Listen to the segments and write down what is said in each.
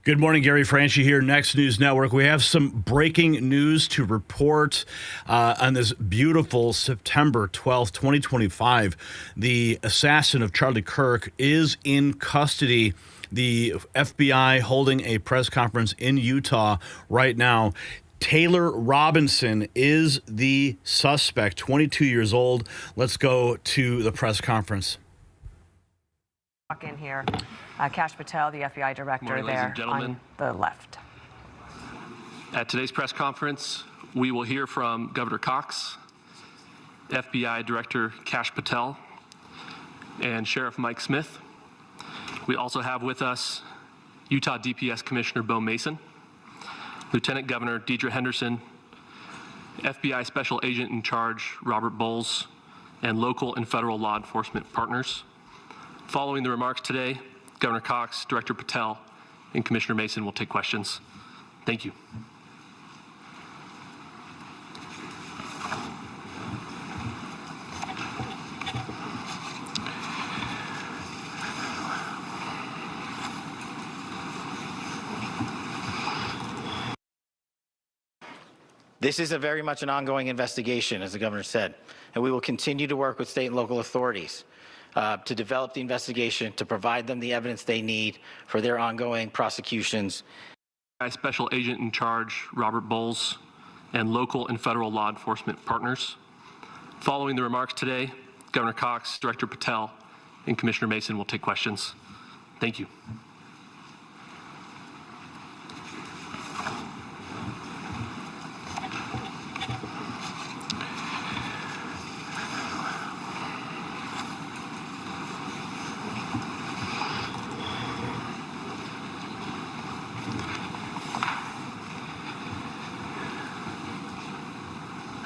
Good morning, Gary Franchi here, Next News Network. We have some breaking news to report on this beautiful September 12th, 2025. The assassin of Charlie Kirk is in custody. The FBI holding a press conference in Utah right now. Taylor Robinson is the suspect, 22 years old. Let's go to the press conference. Walk in here. Kash Patel, the FBI director, there on the left. At today's press conference, we will hear from Governor Cox, FBI Director Kash Patel, and Sheriff Mike Smith. We also have with us Utah DPS Commissioner Bo Mason, Lieutenant Governor Deidre Henderson, FBI Special Agent in Charge Robert Bowles, and local and federal law enforcement partners. Following the remarks today, Governor Cox, Director Patel, and Commissioner Mason will take questions. Thank you. This is very much an ongoing investigation, as the governor said, and we will continue to work with state and local authorities to develop the investigation, to provide them the evidence they need for their ongoing prosecutions. Special Agent in Charge Robert Bowles, and local and federal law enforcement partners. Following the remarks today, Governor Cox, Director Patel, and Commissioner Mason will take questions. Thank you.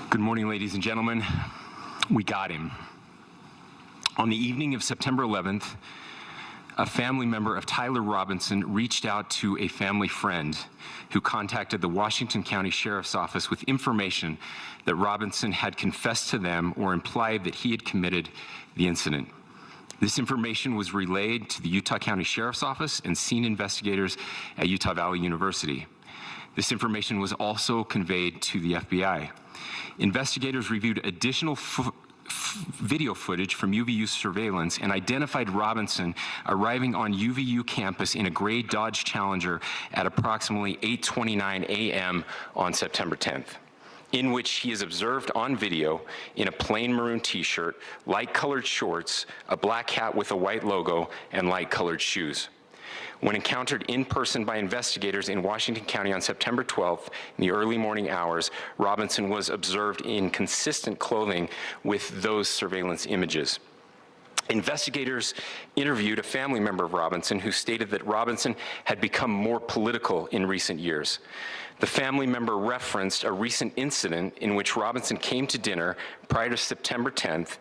Good morning, ladies and gentlemen. We got him. On the evening of September 11th, a family member of Tyler Robinson reached out to a family friend who contacted the Washington County Sheriff's Office with information that Robinson had confessed to them or implied that he had committed the incident. This information was relayed to the Utah County Sheriff's Office and scene investigators at Utah Valley University. This information was also conveyed to the FBI. Investigators reviewed additional video footage from UVU surveillance and identified Robinson arriving on UVU campus in a gray Dodge Challenger at approximately 8:29 a.m. on September 10th, in which he is observed on video in a plain maroon t-shirt, light-colored shorts, a black hat with a white logo, and light-colored shoes. When encountered in person by investigators in Washington County on September 12th in the early morning hours, Robinson was observed in consistent clothing with those surveillance images. Investigators interviewed a family member of Robinson who stated that Robinson had become more political in recent years. The family member referenced a recent incident in which Robinson came to dinner prior to September 10th,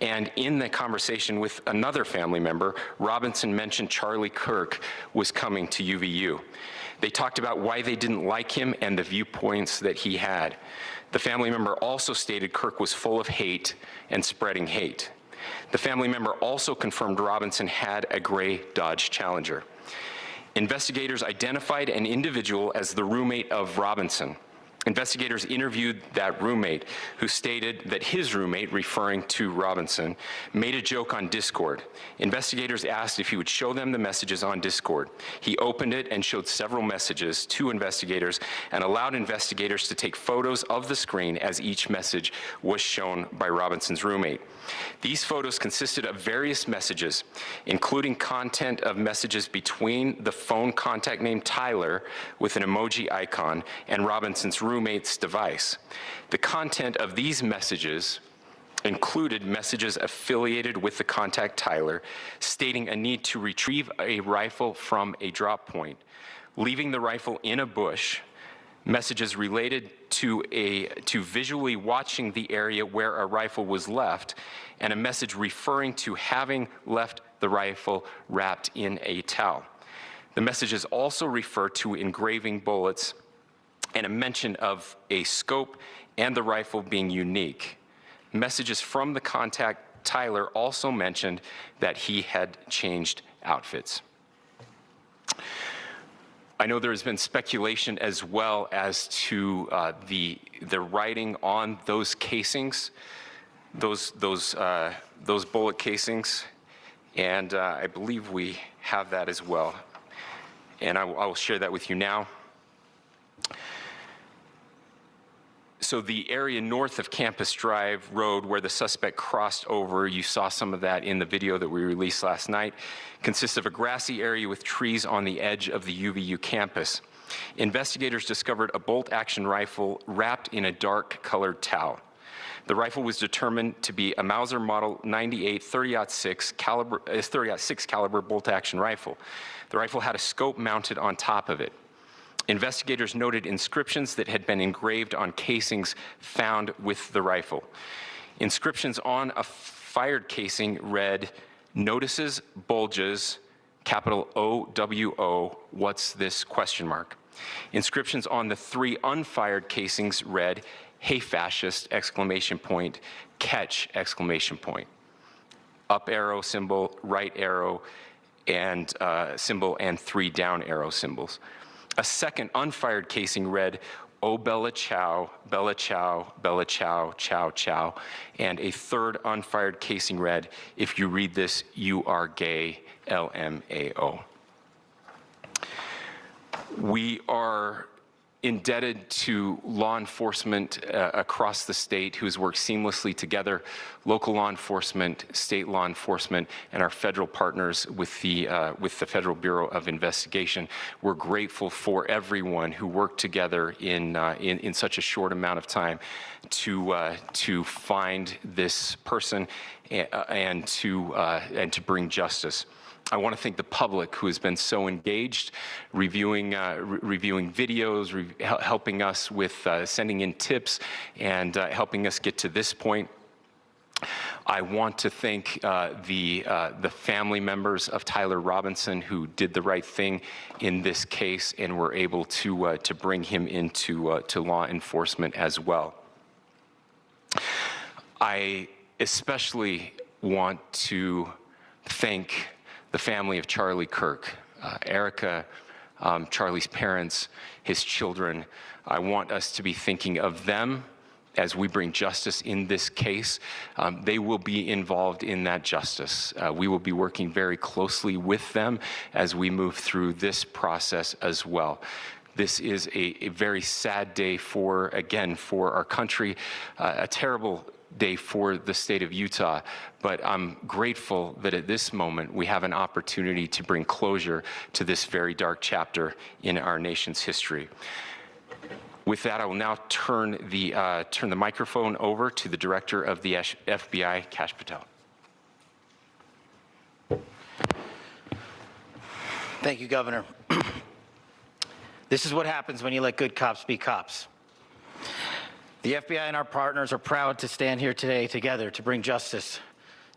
and in the conversation with another family member, Robinson mentioned Charlie Kirk was coming to UVU. They talked about why they didn't like him and the viewpoints that he had. The family member also stated Kirk was full of hate and spreading hate. The family member also confirmed Robinson had a gray Dodge Challenger. Investigators identified an individual as the roommate of Robinson. Investigators interviewed that roommate, who stated that his roommate, referring to Robinson, made a joke on Discord. Investigators asked if he would show them the messages on Discord. He opened it and showed several messages to investigators and allowed investigators to take photos of the screen as each message was shown by Robinson's roommate. These photos consisted of various messages, including content of messages between the phone contact named Tyler with an emoji icon and Robinson's roommate's device. The content of these messages included messages affiliated with the contact Tyler, stating a need to retrieve a rifle from a drop point, leaving the rifle in a bush, messages related to visually watching the area where a rifle was left, and a message referring to having left the rifle wrapped in a towel. The messages also refer to engraving bullets and a mention of a scope and the rifle being unique. Messages from the contact Tyler also mentioned that he had changed outfits. I know there's been speculation as well as to the writing on those casings, those bullet casings, and I believe we have that as well. And I will share that with you now. So the area north of Campus Drive Road where the suspect crossed over, you saw some of that in the video that we released last night, consists of a grassy area with trees on the edge of the UVU campus. Investigators discovered a bolt-action rifle wrapped in a dark-colored towel. The rifle was determined to be a Mauser Model 98 30-06 caliber bolt-action rifle. The rifle had a scope mounted on top of it. Investigators noted inscriptions that had been engraved on casings found with the rifle. Inscriptions on a fired casing read, "Notices, bulges, capital OWO, what's this, question mark." Inscriptions on the 3 unfired casings read, "Hey fascist, exclamation point, catch, exclamation point." Up arrow symbol, right arrow and symbol, and 3 down arrow symbols. A second unfired casing read, "Oh Bella Chow, Bella Chow, Bella Chow, Chow Chow." And a third unfired casing read, "If you read this, you are gay, LMAO." We are indebted to law enforcement across the state who has worked seamlessly together, local law enforcement, state law enforcement, and our federal partners with the Federal Bureau of Investigation. We're grateful for everyone who worked together in such a short amount of time to find this person and to bring justice. I want to thank the public who has been so engaged, reviewing videos, helping us with sending in tips, and helping us get to this point. I want to thank the family members of Tyler Robinson who did the right thing in this case and were able to bring him into to law enforcement as well. I especially want to thank the family of Charlie Kirk, Erica, Charlie's parents, his children. I want us to be thinking of them as we bring justice in this case. They will be involved in that justice. We will be working very closely with them as we move through this process as well. This is a very sad day for our country, a terrible day for the state of Utah, but I'm grateful that at this moment we have an opportunity to bring closure to this very dark chapter in our nation's history. With that, I will now turn the microphone over to the Director of the FBI, Kash Patel. Thank you, Governor. This is what happens when you let good cops be cops. The FBI and our partners are proud to stand here today together to bring justice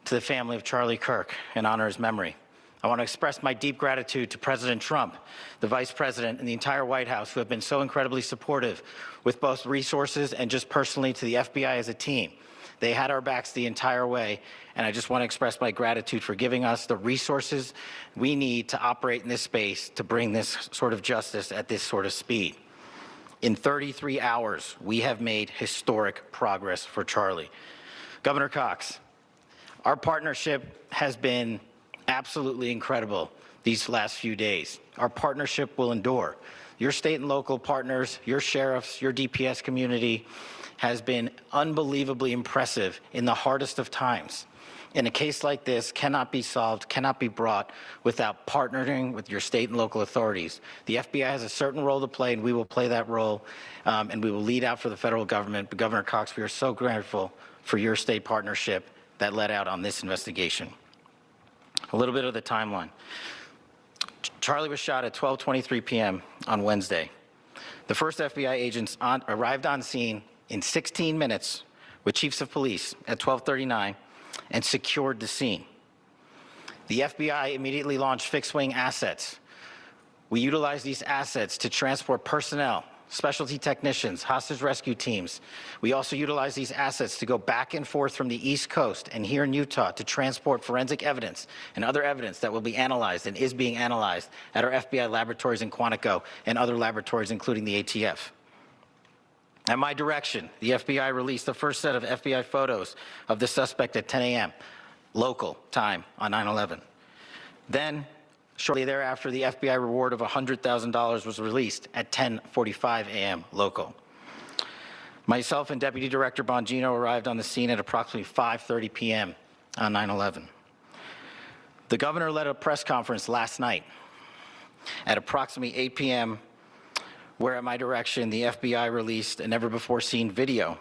to the family of Charlie Kirk and honor his memory. I want to express my deep gratitude to President Trump, the Vice President, and the entire White House who have been so incredibly supportive with both resources and just personally to the FBI as a team. They had our backs the entire way, and I just want to express my gratitude for giving us the resources we need to operate in this space to bring this sort of justice at this sort of speed. In 33 hours, we have made historic progress for Charlie. Governor Cox, our partnership has been absolutely incredible these last few days. Our partnership will endure. Your state and local partners, your sheriffs, your DPS community has been unbelievably impressive in the hardest of times. And a case like this cannot be solved, cannot be brought without partnering with your state and local authorities. The FBI has a certain role to play, and we will play that role, and we will lead out for the federal government. But Governor Cox, we are so grateful for your state partnership that led out on this investigation. A little bit of the timeline. Charlie was shot at 12:23 p.m. on Wednesday. The first FBI agents arrived on scene in 16 minutes with chiefs of police at 12:39 and secured the scene. The FBI immediately launched fixed-wing assets. We utilized these assets to transport personnel specialty technicians, hostage rescue teams. We also utilize these assets to go back and forth from the East Coast and here in Utah to transport forensic evidence and other evidence that will be analyzed and is being analyzed at our FBI laboratories in Quantico and other laboratories, including the ATF. At my direction, the FBI released the first set of FBI photos of the suspect at 10 a.m. local time on 9/11. Then, shortly thereafter, the FBI reward of $100,000 was released at 10:45 a.m. local. Myself and Deputy Director Bongino arrived on the scene at approximately 5:30 p.m. on 9/11. The governor led a press conference last night at approximately 8 p.m., where at my direction, the FBI released a never-before-seen video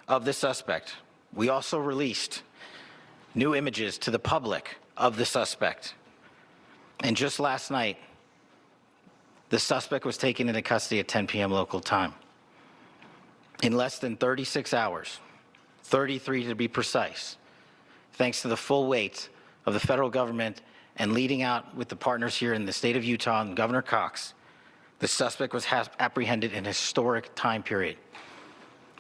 of the suspect. We also released new images to the public of the suspect. And just last night, the suspect was taken into custody at 10 p.m. local time. In less than 36 hours, 33 to be precise, thanks to the full weight of the federal government and leading out with the partners here in the state of Utah and Governor Cox, the suspect was apprehended in a historic time period.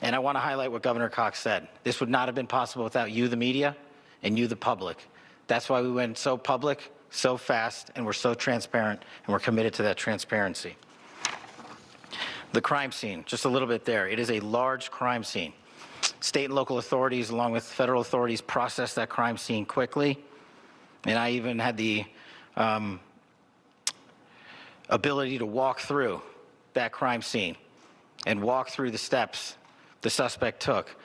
And I want to highlight what Governor Cox said. This would not have been possible without you, the media, and you, the public. That's why we went so public, so fast, and we're so transparent, and we're committed to that transparency. The crime scene, just a little bit there. It is a large crime scene. State and local authorities, along with federal authorities, processed that crime scene quickly. And I even had the ability to walk through that crime scene and walk through the steps the suspect took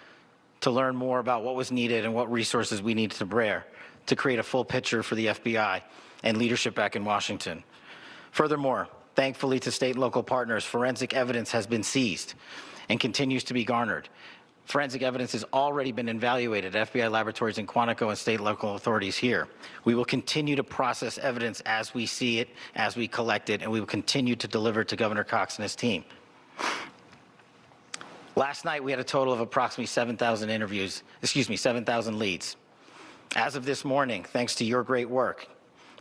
to learn more about what was needed and what resources we needed to bear to create a full picture for the FBI and leadership back in Washington. Furthermore, thankfully to state and local partners, forensic evidence has been seized and continues to be garnered. Forensic evidence has already been evaluated at FBI laboratories in Quantico and state and local authorities here. We will continue to process evidence as we see it, as we collect it, and we will continue to deliver to Governor Cox and his team. Last night, we had a total of approximately 7,000 leads. As of this morning, thanks to your great work,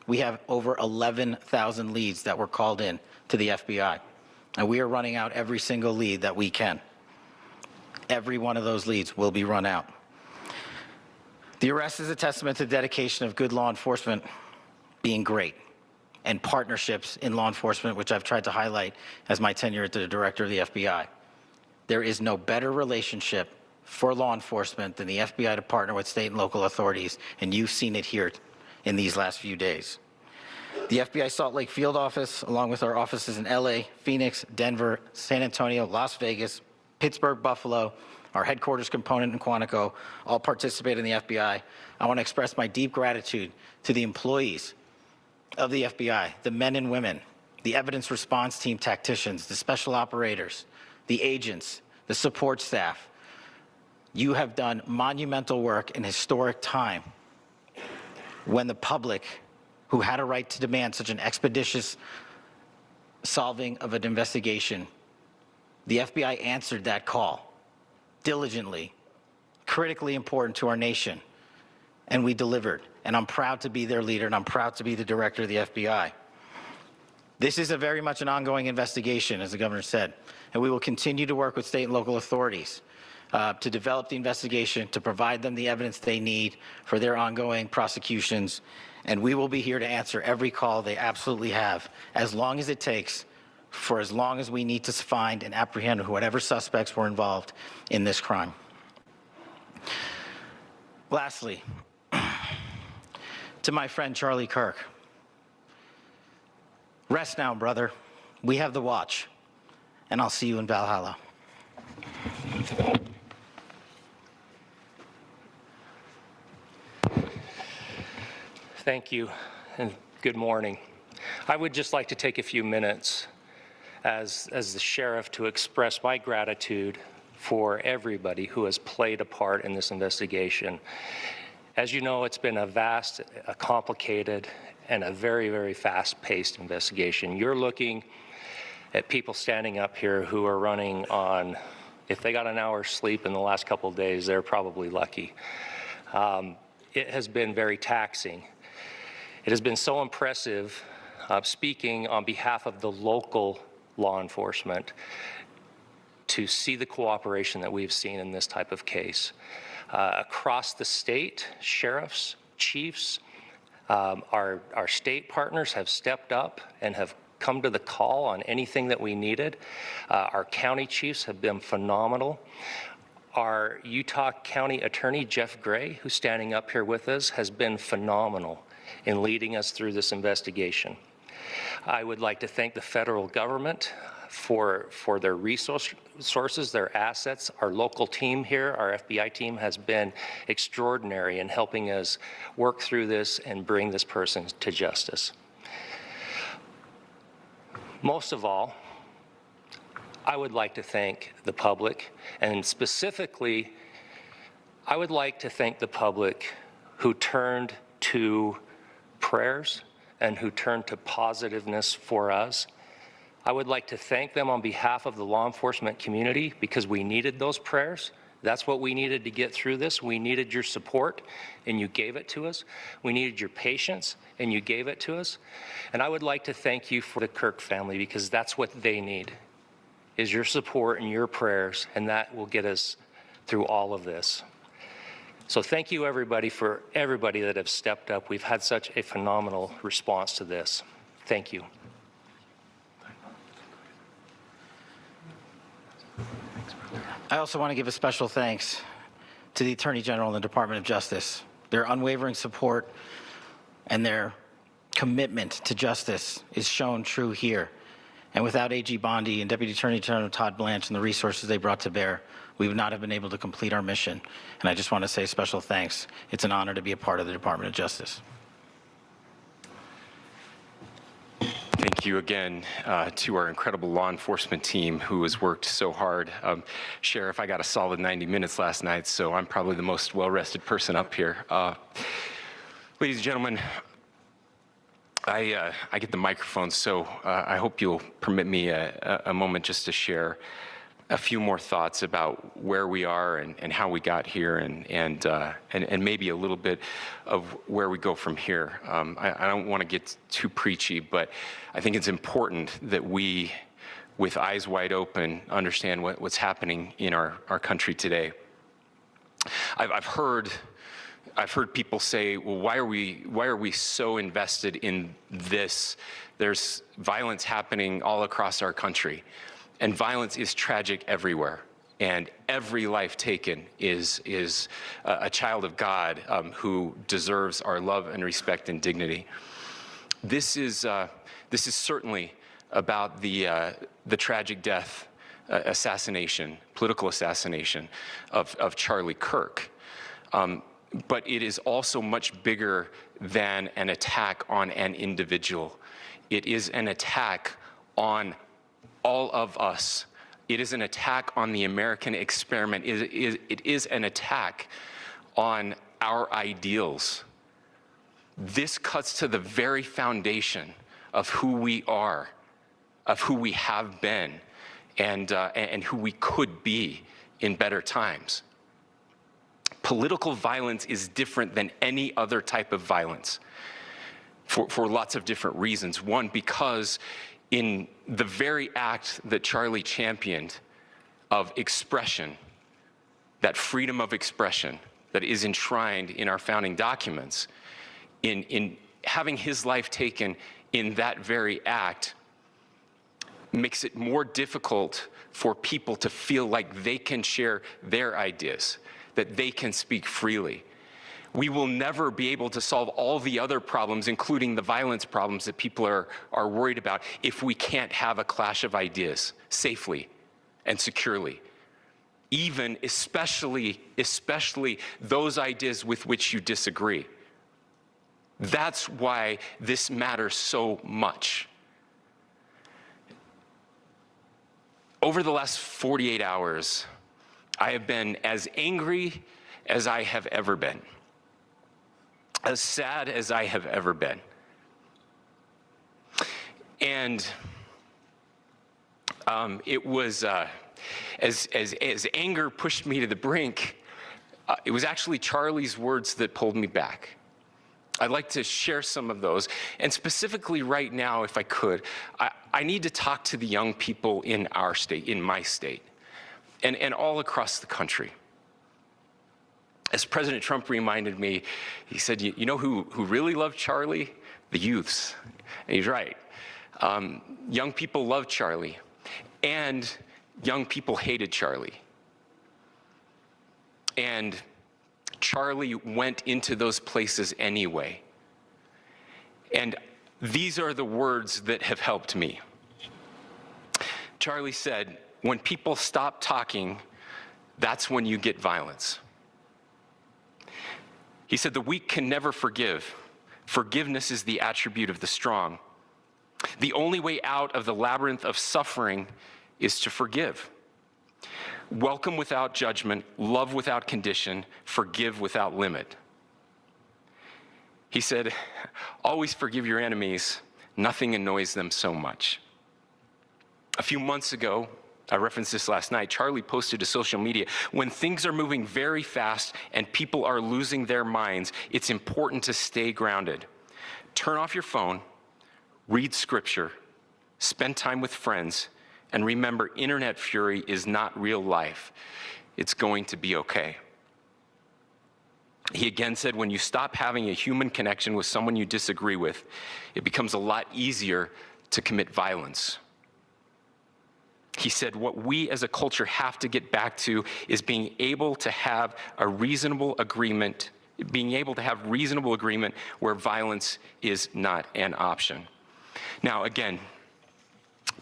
we have over 11,000 leads that were called in to the FBI. And we are running out every single lead that we can. Every one of those leads will be run out. The arrest is a testament to the dedication of good law enforcement being great and partnerships in law enforcement, which I've tried to highlight as my tenure as the director of the FBI. There is no better relationship for law enforcement than the FBI to partner with state and local authorities, and you've seen it here in these last few days. The FBI Salt Lake Field Office, along with our offices in LA, Phoenix, Denver, San Antonio, Las Vegas, Pittsburgh, Buffalo, our headquarters component in Quantico, all participate in the FBI. I want to express my deep gratitude to the employees of the FBI, the men and women, the evidence response team tacticians, the special operators, the agents, the support staff. You have done monumental work in historic time when the public, who had a right to demand such an expeditious solving of an investigation, the FBI answered that call diligently, critically important to our nation, and we delivered. And I'm proud to be their leader, and I'm proud to be the director of the FBI. This is very much an ongoing investigation, as the governor said, and we will continue to work with state and local authorities to develop the investigation, to provide them the evidence they need for their ongoing prosecutions, and we will be here to answer every call they absolutely have, as long as it takes, for as long as we need to find and apprehend whatever suspects were involved in this crime. Lastly, to my friend Charlie Kirk, rest now, brother. We have the watch, and I'll see you in Valhalla. Thank you, and good morning. I would just like to take a few minutes as the sheriff to express my gratitude for everybody who has played a part in this investigation. As you know, it's been a vast, a complicated, and a very, very fast-paced investigation. You're looking at people standing up here who are running on, if they got an hour's sleep in the last couple of days, they're probably lucky. It has been very taxing. It has been so impressive, speaking on behalf of the local law enforcement, to see the cooperation that we've seen in this type of case. Across the state, sheriffs, chiefs, our state partners have stepped up and have come to the call on anything that we needed. Our county chiefs have been phenomenal. Our Utah County Attorney, Jeff Gray, who's standing up here with us, has been phenomenal in leading us through this investigation. I would like to thank the federal government for their resources, their assets. Our local team here, our FBI team, has been extraordinary in helping us work through this and bring this person to justice. Most of all, I would like to thank the public, and specifically, I would like to thank the public who turned to prayers and who turned to positiveness for us. I would like to thank them on behalf of the law enforcement community, because we needed those prayers. That's what we needed to get through this. We needed your support, and you gave it to us. We needed your patience, and you gave it to us. And I would like to thank you for the Kirk family, because that's what they need, is your support and your prayers, and that will get us through all of this. So thank you, everybody, for everybody that have stepped up. We've had such a phenomenal response to this. Thank you. I also want to give a special thanks to the Attorney General and the Department of Justice. Their unwavering support and their commitment to justice is shown true here. And without AG Bondi and Deputy Attorney General Todd Blanche and the resources they brought to bear, we would not have been able to complete our mission. And I just want to say special thanks. It's an honor to be a part of the Department of Justice. Thank you again to our incredible law enforcement team who has worked so hard. Sheriff, I got a solid 90 minutes last night, so I'm probably the most well-rested person up here. Ladies and gentlemen, I get the microphone, so I hope you'll permit me a moment just to share a few more thoughts about where we are and how we got here, and maybe a little bit of where we go from here. I don't want to get too preachy, but I think it's important that we, with eyes wide open, understand what's happening in our country today. I've heard people say, well, why are we so invested in this? There's violence happening all across our country, and violence is tragic everywhere. And every life taken is a child of God who deserves our love and respect and dignity. This is certainly about the tragic death, assassination, political assassination of Charlie Kirk. But it is also much bigger than an attack on an individual. It is an attack on all of us. It is an attack on the American experiment. It is an attack on our ideals. This cuts to the very foundation of who we are, of who we have been, and who we could be in better times. Political violence is different than any other type of violence for lots of different reasons. One, because in the very act that Charlie championed of expression, that freedom of expression that is enshrined in our founding documents, in having his life taken in that very act, makes it more difficult for people to feel like they can share their ideas, that they can speak freely. We will never be able to solve all the other problems, including the violence problems that people are worried about, if we can't have a clash of ideas safely and securely. Even, especially those ideas with which you disagree. That's why this matters so much. Over the last 48 hours, I have been as angry as I have ever been, as sad as I have ever been. And it was, as anger pushed me to the brink, it was actually Charlie's words that pulled me back. I'd like to share some of those. And specifically right now, if I could, I need to talk to the young people in our state, in my state. and all across the country. As President Trump reminded me, he said, you know who really loved Charlie? The youths. And he's right. Young people loved Charlie, and young people hated Charlie. And Charlie went into those places anyway. And these are the words that have helped me. Charlie said, when people stop talking, that's when you get violence. He said, the weak can never forgive. Forgiveness is the attribute of the strong. The only way out of the labyrinth of suffering is to forgive. Welcome without judgment, love without condition, forgive without limit. He said, always forgive your enemies. Nothing annoys them so much. A few months ago, I referenced this last night, Charlie posted to social media, when things are moving very fast and people are losing their minds, it's important to stay grounded. Turn off your phone, read scripture, spend time with friends, and remember, internet fury is not real life. It's going to be okay. He again said, when you stop having a human connection with someone you disagree with, it becomes a lot easier to commit violence. He said, what we as a culture have to get back to is being able to have a reasonable agreement, where violence is not an option. Now, again,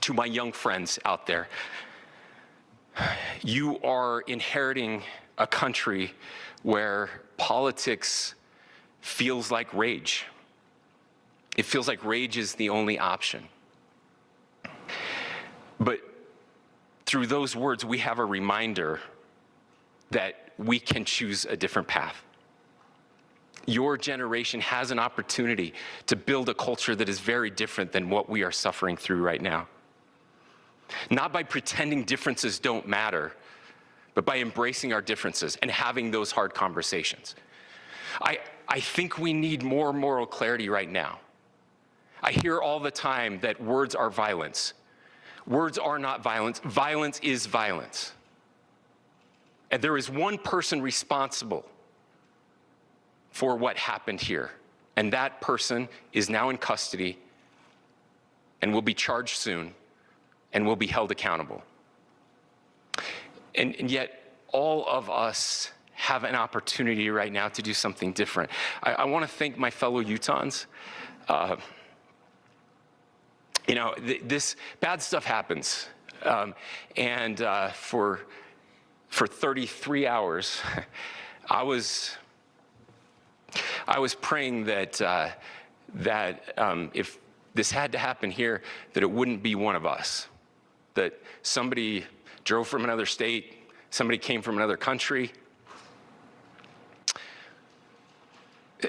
to my young friends out there, you are inheriting a country where politics feels like rage. It feels like rage is the only option. But through those words, we have a reminder that we can choose a different path. Your generation has an opportunity to build a culture that is very different than what we are suffering through right now. Not by pretending differences don't matter, but by embracing our differences and having those hard conversations. I think we need more moral clarity right now. I hear all the time that words are violence. Words are not violence. Violence is violence. And there is one person responsible for what happened here. And that person is now in custody and will be charged soon and will be held accountable. And yet, all of us have an opportunity right now to do something different. I want to thank my fellow Utahns. This bad stuff happens. For 33 hours, I was praying that if this had to happen here, that it wouldn't be one of us. That somebody drove from another state, somebody came from another country.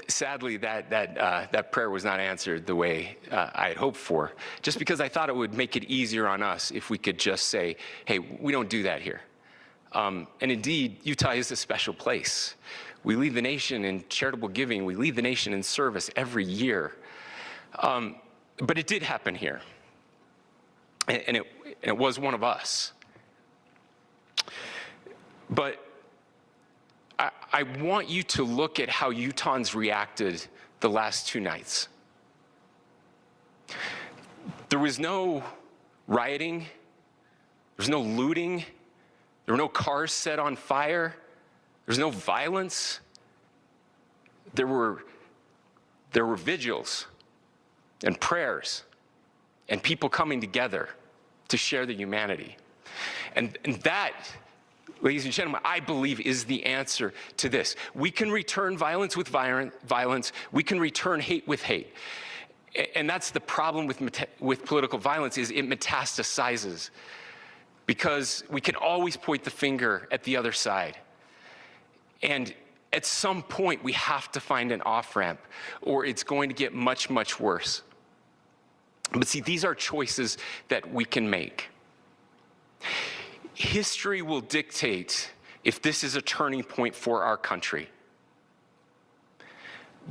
Sadly, that prayer was not answered the way I had hoped for, just because I thought it would make it easier on us if we could just say, hey, we don't do that here. And indeed, Utah is a special place. We lead the nation in charitable giving. We lead the nation in service every year. But it did happen here. And it was one of us. But I want you to look at how Utahns reacted the last 2 nights. There was no rioting. There was no looting. There were no cars set on fire. There was no violence. There were vigils and prayers and people coming together to share the humanity. And that, ladies and gentlemen, I believe is the answer to this. We can return violence with violence. We can return hate with hate. And that's the problem with political violence, is it metastasizes. Because we can always point the finger at the other side. And at some point, we have to find an off-ramp, or it's going to get much, much worse. But see, these are choices that we can make. History will dictate if this is a turning point for our country.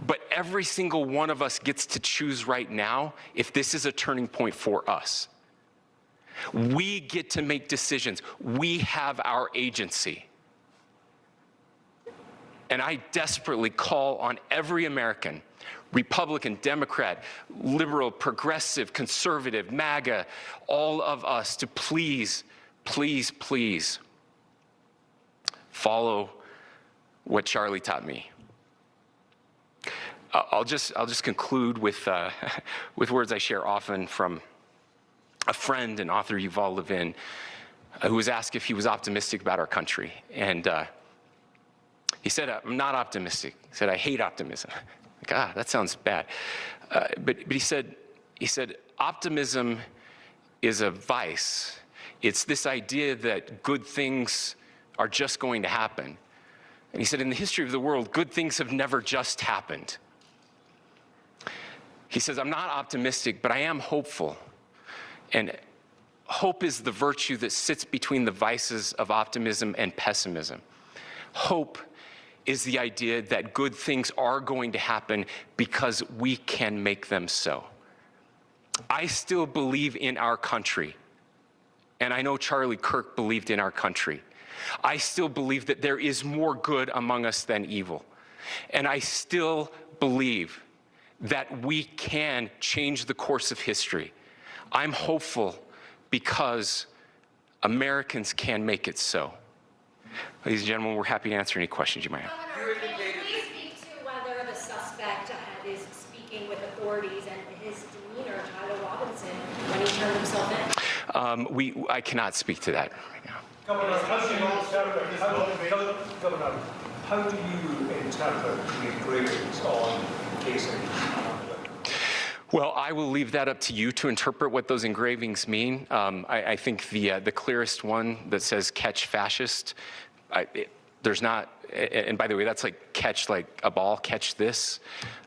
But every single one of us gets to choose right now if this is a turning point for us. We get to make decisions. We have our agency. And I desperately call on every American, Republican, Democrat, liberal, progressive, conservative, MAGA, all of us to please, please, please follow what Charlie taught me. I'll just conclude with with words I share often from a friend and author, Yuval Levin, who was asked if he was optimistic about our country. And he said, I'm not optimistic. He said, I hate optimism. Like, that sounds bad. But he said, optimism is a vice. It's this idea that good things are just going to happen. And he said, in the history of the world, good things have never just happened. He says, I'm not optimistic, but I am hopeful. And hope is the virtue that sits between the vices of optimism and pessimism. Hope is the idea that good things are going to happen because we can make them so. I still believe in our country, and I know Charlie Kirk believed in our country. I still believe that there is more good among us than evil. And I still believe that we can change the course of history. I'm hopeful because Americans can make it so. Ladies and gentlemen, we're happy to answer any questions you might have. Governor, can you please speak to whether the suspect is speaking with authorities and his demeanor, Tyler Robinson, when he turned himself in? I cannot speak to that right now. Governor, how do you interpret the engravings on casing? Well, I will leave that up to you to interpret what those engravings mean. I think the clearest one that says "catch fascist," there's not, and by the way, that's like catch like a ball, catch this.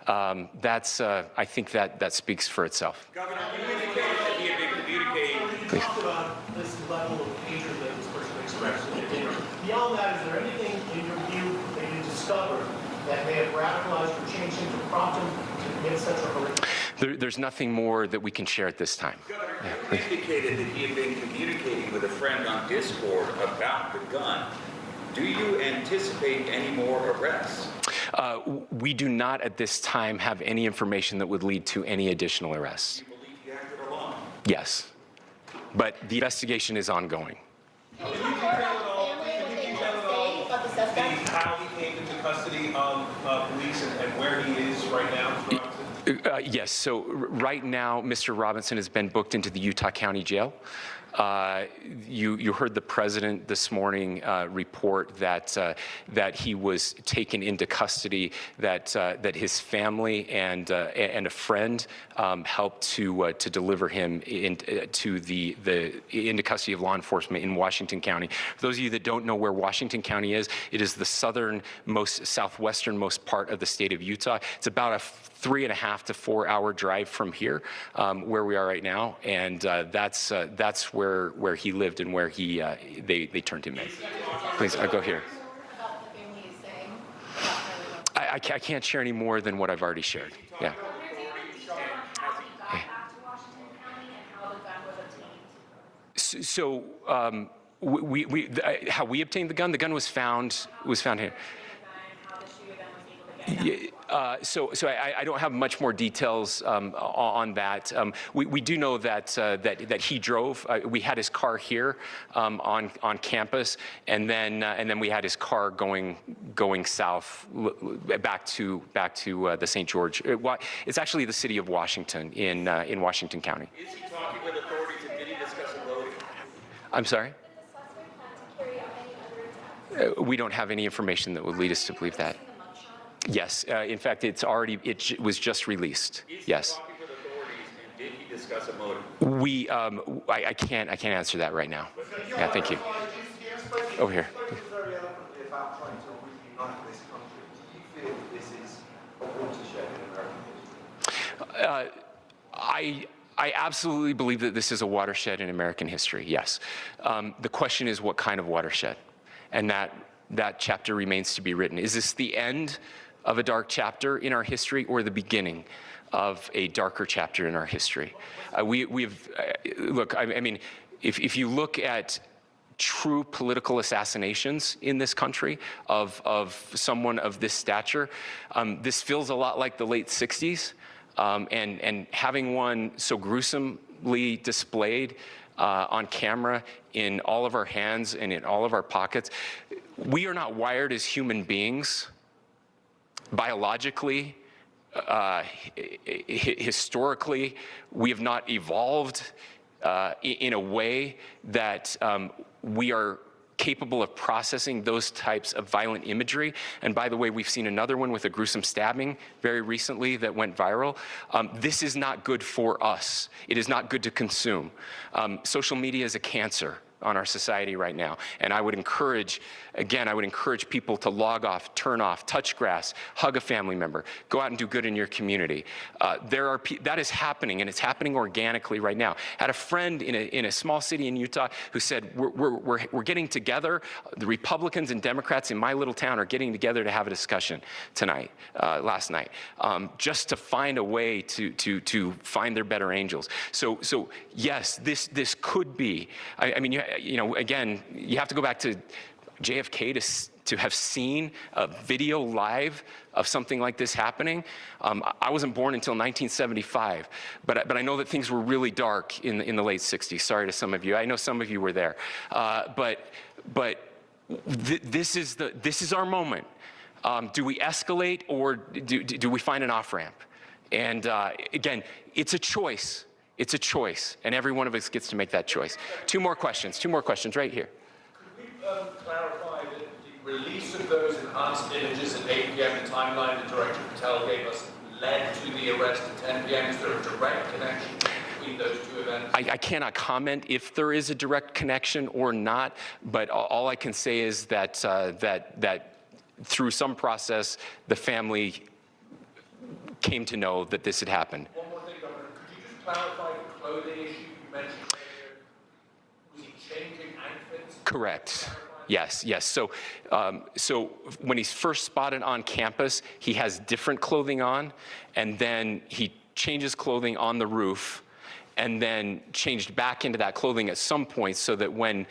That's I think that speaks for itself. Governor, you indicated that he had been communicating. You talked about this level of hatred that this person expressed in the dinner. Beyond that, is there anything in your view that you discovered that may have radicalized or changed him to prompt him to commit such a horrific? There's nothing more that we can share at this time. Governor, you indicated that he had been communicating with a friend on Discord about the gun. Do you anticipate any more arrests? We do not at this time have any information that would lead to any additional arrests. Do you believe he acted alone? Yes, but the investigation is ongoing. Can you detail at all how he came into custody of police and where he is right now? Yes, so right now, Mr. Robinson has been booked into the Utah County Jail. You heard the president this morning report that he was taken into custody, that his family and a friend helped to deliver him into custody of law enforcement in Washington County. For those of you that don't know where Washington County is, it is the southwesternmost part of the state of Utah. It's about a 3.5 to 4 hour drive from here, where we are right now, and that's where he lived and where they turned him in. Please, I'll go here. I can't share any more than what I've already shared. Yeah. So how we obtained the gun? The gun was found here. So I don't have much more details on that. We do know that he drove. We had his car here on campus, and then we had his car going south back to the St. George. It's actually the city of Washington in Washington County. Is he talking with authorities, and did he discuss a loading? I'm sorry? We don't have any information that would lead us to believe that. Yes, in fact, it was just released. Yes. Is he talking with authorities, and did he discuss a motive? I can't answer that right now. Yeah, thank you. Over here. Very eloquently about trying to reunite this country. Do you feel this is a watershed in American history? I absolutely believe that this is a watershed in American history, yes. The question is what kind of watershed? And that chapter remains to be written. Is this the end of a dark chapter in our history or the beginning of a darker chapter in our history? Look, I mean, if you look at true political assassinations in this country of someone of this stature, this feels a lot like the late 60s. And having one so gruesomely displayed on camera in all of our hands and in all of our pockets, we are not wired as human beings biologically. Historically, we have not evolved in a way that we are capable of processing those types of violent imagery. And by the way, we've seen another one with a gruesome stabbing very recently that went viral. This is not good for us. It is not good to consume. Social media is a cancer on our society right now. And I would encourage, again, I would encourage people to log off, turn off, touch grass, hug a family member, go out and do good in your community. That is happening, and it's happening organically right now. I had a friend in a small city in Utah who said, we're getting together, the Republicans and Democrats in my little town are getting together to have a discussion tonight, last night, just to find a way to find their better angels. So yes, this could be, I mean, you know, again, you have to go back to JFK to have seen a video live of something like this happening. I wasn't born until 1975, but I know that things were really dark in the late 60s. Sorry to some of you. I know some of you were there. This is our moment. Do we escalate, or do we find an off-ramp? And again, it's a choice. It's a choice, and every one of us gets to make that choice. Two more questions right here. Could we clarify that the release of those enhanced images at 8 p.m., the timeline that Director Patel gave us, led to the arrest at 10 p.m.? Is there a direct connection between those two events? I cannot comment if there is a direct connection or not, but all I can say is that that through some process, the family came to know that this had happened. One more thing, Governor. Could you just clarify the clothing issue you mentioned earlier? Was he changing outfits? Correct. Yes. So when he's first spotted on campus, he has different clothing on, and then he changes clothing on the roof, and then changed back into that clothing at some point, so that when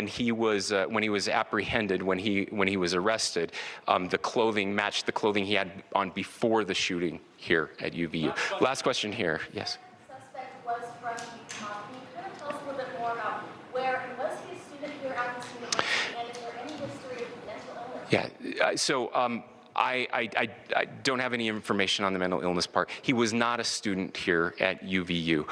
he was apprehended, when he was arrested, the clothing matched the clothing he had on before the shooting here at UVU. Last question here. Yes. The suspect was from Utah. Can you kind of tell us a little bit more about where, and was he a student here at this university, and is there any history of mental illness? Yeah. So. I don't have any information on the mental illness part. He was not a student here at UVU.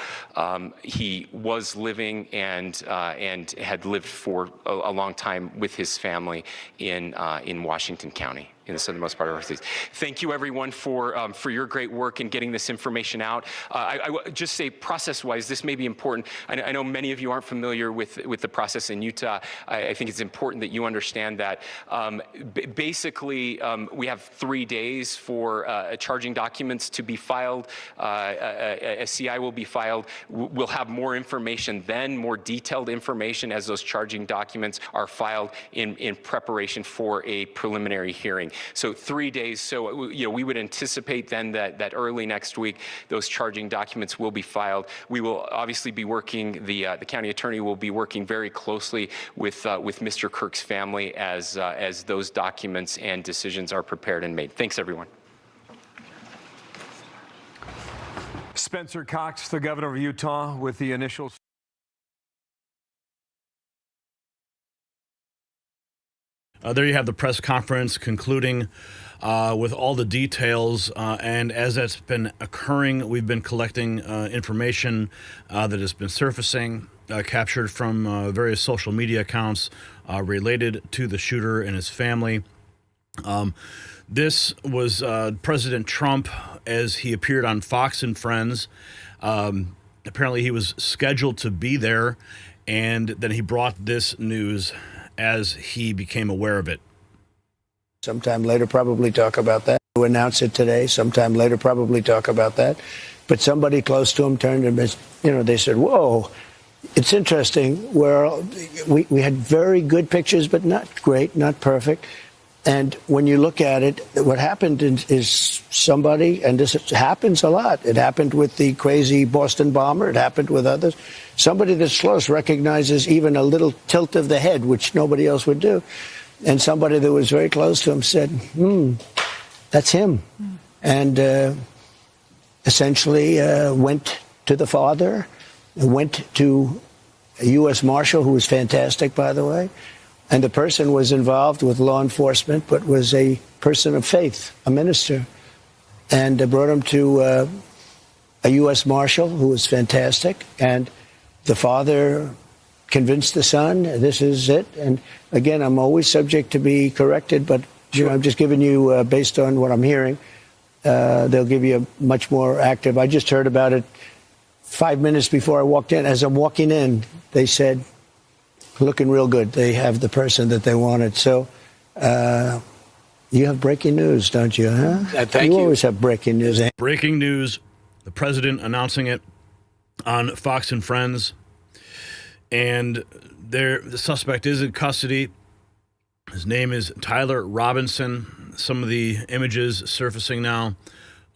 He was living and had lived for a long time with his family in Washington County, in the southernmost part of our state. Thank you, everyone, for your great work in getting this information out. I would just say, process-wise, this may be important. I know many of you aren't familiar with the process in Utah. I think it's important that you understand that. Basically, we have 3 days for charging documents to be filed. A CI will be filed. We'll have more information then, more detailed information, as those charging documents are filed in preparation for a preliminary hearing. So 3 days. So we would anticipate then that early next week those charging documents will be filed. We will obviously be working. The county attorney will be working very closely with Mr. Kirk's family as those documents and decisions are prepared and made. Thanks, everyone. Spencer Cox, the governor of Utah, with the initial. There you have the press conference concluding with all the details. And as that's been occurring, we've been collecting information that has been surfacing, captured from various social media accounts related to the shooter and his family. This was President Trump as he appeared on Fox and Friends. Apparently he was scheduled to be there, and then he brought this news as he became aware of it. Sometime later, probably talk about that. To announce it today, sometime later, probably talk about that. But somebody close to him turned and, they said, whoa, it's interesting. We had very good pictures, but not great, not perfect. And when you look at it, what happened is somebody, and this happens a lot. It happened with the crazy Boston bomber. It happened with others. Somebody that's close recognizes even a little tilt of the head, which nobody else would do. And somebody that was very close to him said, that's him. And essentially went to the father, went to a U.S. Marshal, who was fantastic, by the way. And the person was involved with law enforcement, but was a person of faith, a minister. And brought him to a U.S. Marshal, who was fantastic. And the father convinced the son, this is it. And again, I'm always subject to be corrected, but you know, I'm just giving you, based on what I'm hearing, they'll give you a much more active. I just heard about it 5 minutes before I walked in. As I'm walking in, they said, looking real good. They have the person that they wanted. So you have breaking news, don't you? Huh? Thank you. You always have breaking news. Breaking news. The president announcing it on Fox and Friends. And the suspect is in custody. His name is Tyler Robinson. Some of the images surfacing now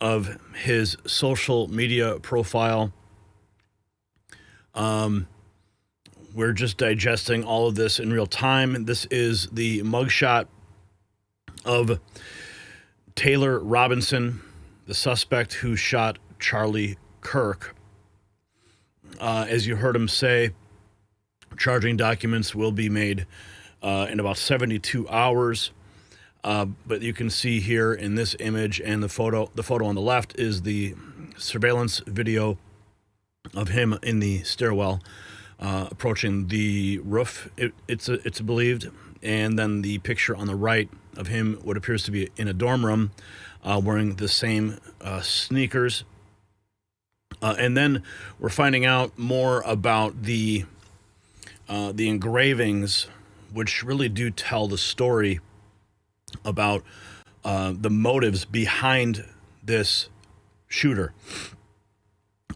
of his social media profile. We're just digesting all of this in real time. This is the mugshot of Taylor Robinson, the suspect who shot Charlie Kirk. As you heard him say, charging documents will be made in about 72 hours. But you can see here in this image, and the photo on the left is the surveillance video of him in the stairwell approaching the roof, it's believed. And then the picture on the right of him, what appears to be in a dorm room, wearing the same sneakers. And then we're finding out more about the engravings, which really do tell the story about the motives behind this shooter.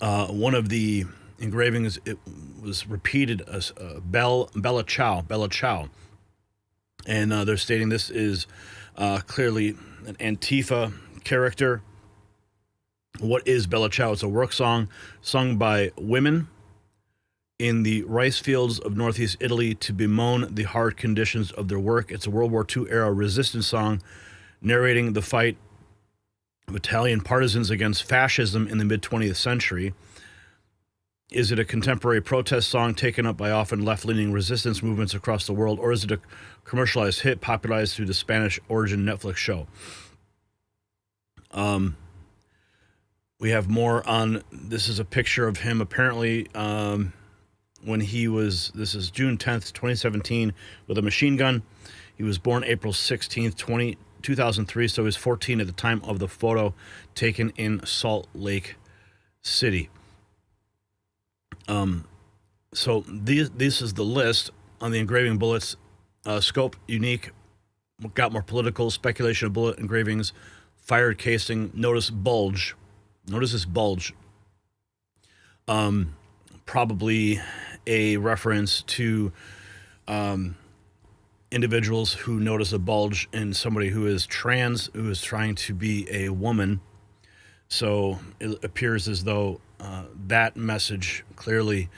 One of the engravings, it was repeated as Bella Ciao. And they're stating this is clearly an Antifa character. What is Bella Ciao? It's a work song sung by women in the rice fields of northeast Italy to bemoan the hard conditions of their work. It's a World War II era resistance song narrating the fight of Italian partisans against fascism in the mid-20th century. Is it a contemporary protest song taken up by often left-leaning resistance movements across the world, or is it a commercialized hit popularized through the Spanish origin Netflix show? We have more on, this is a picture of him apparently when he was, this is June 10th, 2017, with a machine gun. He was born April 16th, 2003, so he was 14 at the time of the photo taken in Salt Lake City. So this is the list on the engraving bullets. Scope, unique, got more political, speculation of bullet engravings, fired casing, notice bulge. Notice this bulge. Probably a reference to individuals who notice a bulge in somebody who is trans, who is trying to be a woman. So it appears as though that message clearly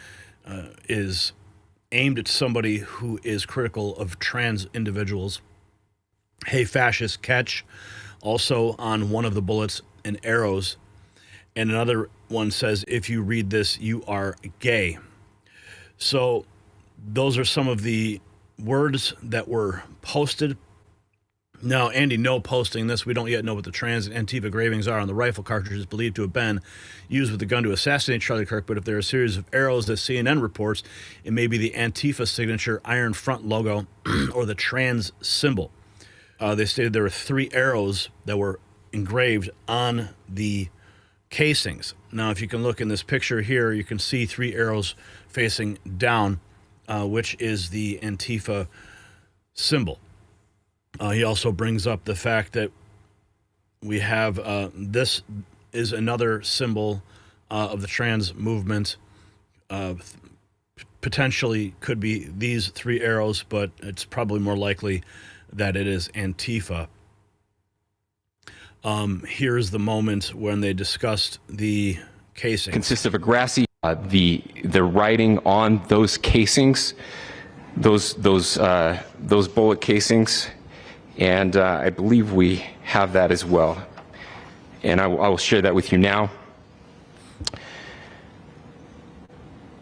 is aimed at somebody who is critical of trans individuals. Hey, fascist, catch. Also on one of the bullets, an arrows. And another one says, if you read this, you are gay. So those are some of the words that were posted. Now, Andy, no posting this. We don't yet know what the trans and Antifa engravings are on the rifle cartridges believed to have been used with the gun to assassinate Charlie Kirk. But if there are a series of arrows that CNN reports, it may be the Antifa signature iron front logo or the trans symbol. They stated there were 3 arrows that were engraved on the casings. Now, if you can look in this picture here, you can see 3 arrows facing down, which is the Antifa symbol. He also brings up the fact that we have this is another symbol of the trans movement. Potentially could be these 3 arrows, but it's probably more likely that it is Antifa. Here's the moment when they discussed the casing. Consists of a grassy The writing on those casings, those bullet casings, and I believe we have that as well. And I will share that with you now.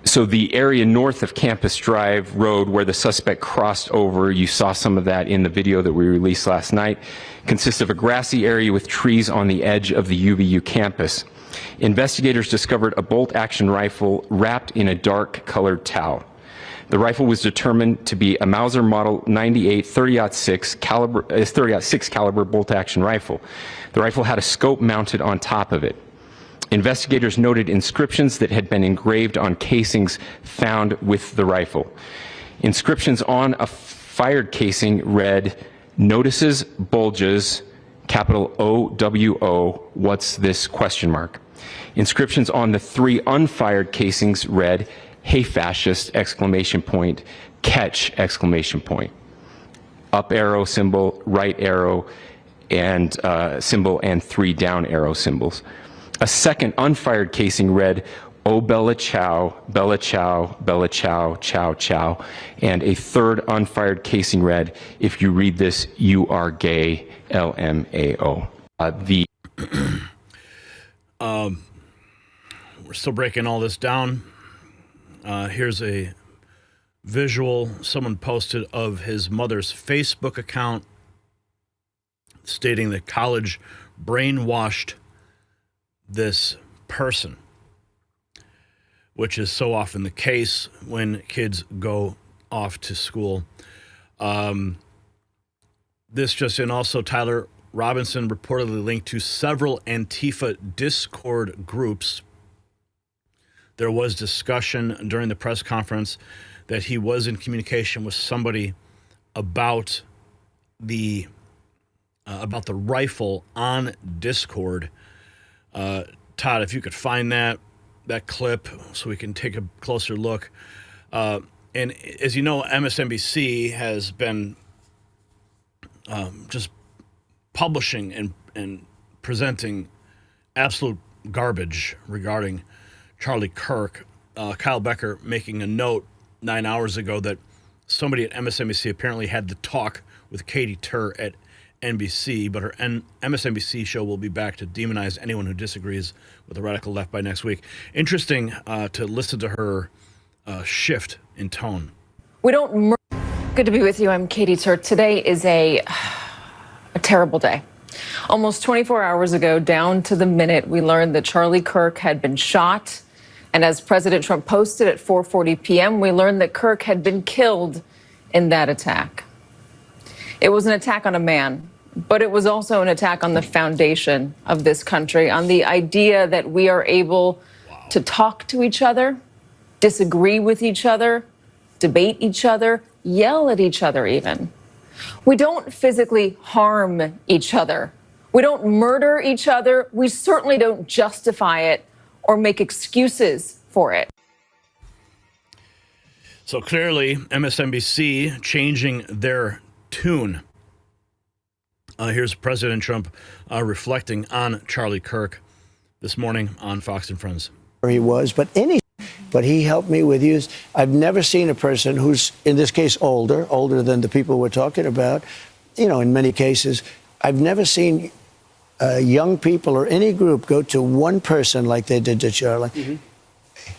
So the area north of Campus Drive Road where the suspect crossed over, you saw some of that in the video that we released last night, consists of a grassy area with trees on the edge of the UVU campus. Investigators discovered a bolt-action rifle wrapped in a dark-colored towel. The rifle was determined to be a Mauser Model 98 30-06 caliber bolt-action rifle. The rifle had a scope mounted on top of it. Investigators noted inscriptions that had been engraved on casings found with the rifle. Inscriptions on a fired casing read, "Notices bulges, capital OWO, what's this question mark?" Inscriptions on the 3 unfired casings read, "Hey fascist, exclamation point, catch, exclamation point." Up arrow symbol, right arrow and symbol, and 3 down arrow symbols. A second unfired casing read, "Oh Bella Chow, Bella Chow, Bella Chow, Chow Chow." And a third unfired casing read, "If you read this, you are gay, LMAO." We're still breaking all this down. Here's a visual someone posted of his mother's Facebook account stating that college brainwashed this person, which is so often the case when kids go off to school. This just in, also Tyler Robinson reportedly linked to several Antifa Discord groups. There was discussion during the press conference that he was in communication with somebody about the rifle on Discord. Todd, if you could find that clip so we can take a closer look. And as you know, MSNBC has been just publishing and presenting absolute garbage regarding Charlie Kirk. Kyle Becker making a note 9 hours ago that somebody at MSNBC apparently had the talk with Katie Tur at NBC, but her MSNBC show will be back to demonize anyone who disagrees with the radical left by next week. Interesting to listen to her shift in tone. We don't. Good to be with you. I'm Katie Tur. Today is a terrible day. Almost 24 hours ago, down to the minute, we learned that Charlie Kirk had been shot. And as President Trump posted at 4:40 p.m., we learned that Kirk had been killed in that attack. It was an attack on a man, but it was also an attack on the foundation of this country, on the idea that we are able to talk to each other, disagree with each other, debate each other, yell at each other even. We don't physically harm each other. We don't murder each other. We certainly don't justify it or make excuses for it. So clearly, MSNBC changing their tune. Here's President Trump reflecting on Charlie Kirk this morning on Fox and Friends. He was, but he helped me with use. I've never seen a person who's, in this case, older than the people we're talking about. You know, in many cases, I've never seen young people or any group go to one person like they did to Charlie. Mm-hmm.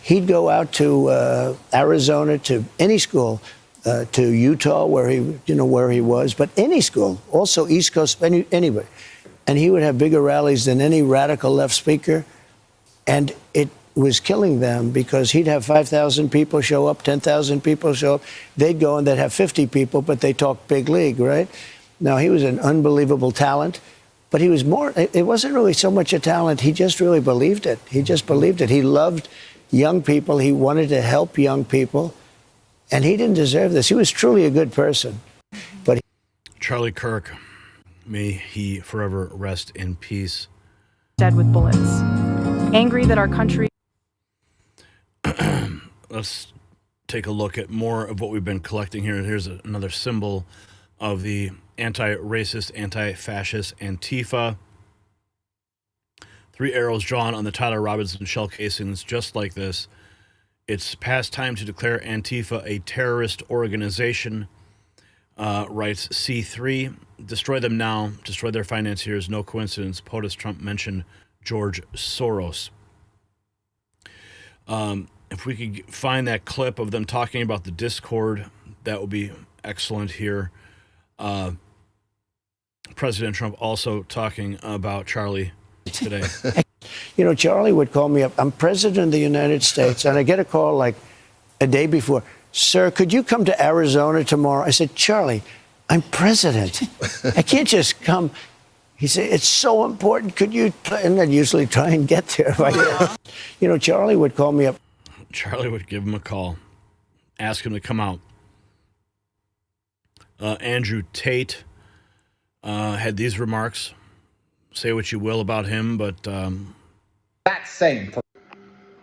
He'd go out to Arizona, to any school, to Utah, where he was, but any school, also East Coast, anywhere. And he would have bigger rallies than any radical left speaker. And it was killing them because he'd have 5,000 people show up, 10,000 people show up. They'd go and they'd have 50 people, but they talk big league, right? Now, he was an unbelievable talent, but he was more, it wasn't really so much a talent. He just really believed it. He just believed it. He loved young people. He wanted to help young people. And he didn't deserve this. He was truly a good person. But Charlie Kirk, may he forever rest in peace. Dead with bullets. Angry that our country... Let's take a look at more of what we've been collecting here. Here's another symbol of the anti-racist, anti-fascist Antifa. 3 arrows drawn on the Tyler Robinson shell casings, just like this. It's past time to declare Antifa a terrorist organization, writes C3. Destroy them now. Destroy their financiers. No coincidence. POTUS Trump mentioned George Soros. If we could find that clip of them talking about the Discord, that would be excellent here. President Trump also talking about Charlie today. You know, Charlie would call me up. I'm president of the United States, and I get a call like a day before. Sir, could you come to Arizona tomorrow? I said, Charlie, I'm president. I can't just come. He said, it's so important. Could you? And I'd usually try and get there. You know, Charlie would call me up. Charlie would give him a call, ask him to come out. Andrew Tate had these remarks. Say what you will about him, but that same.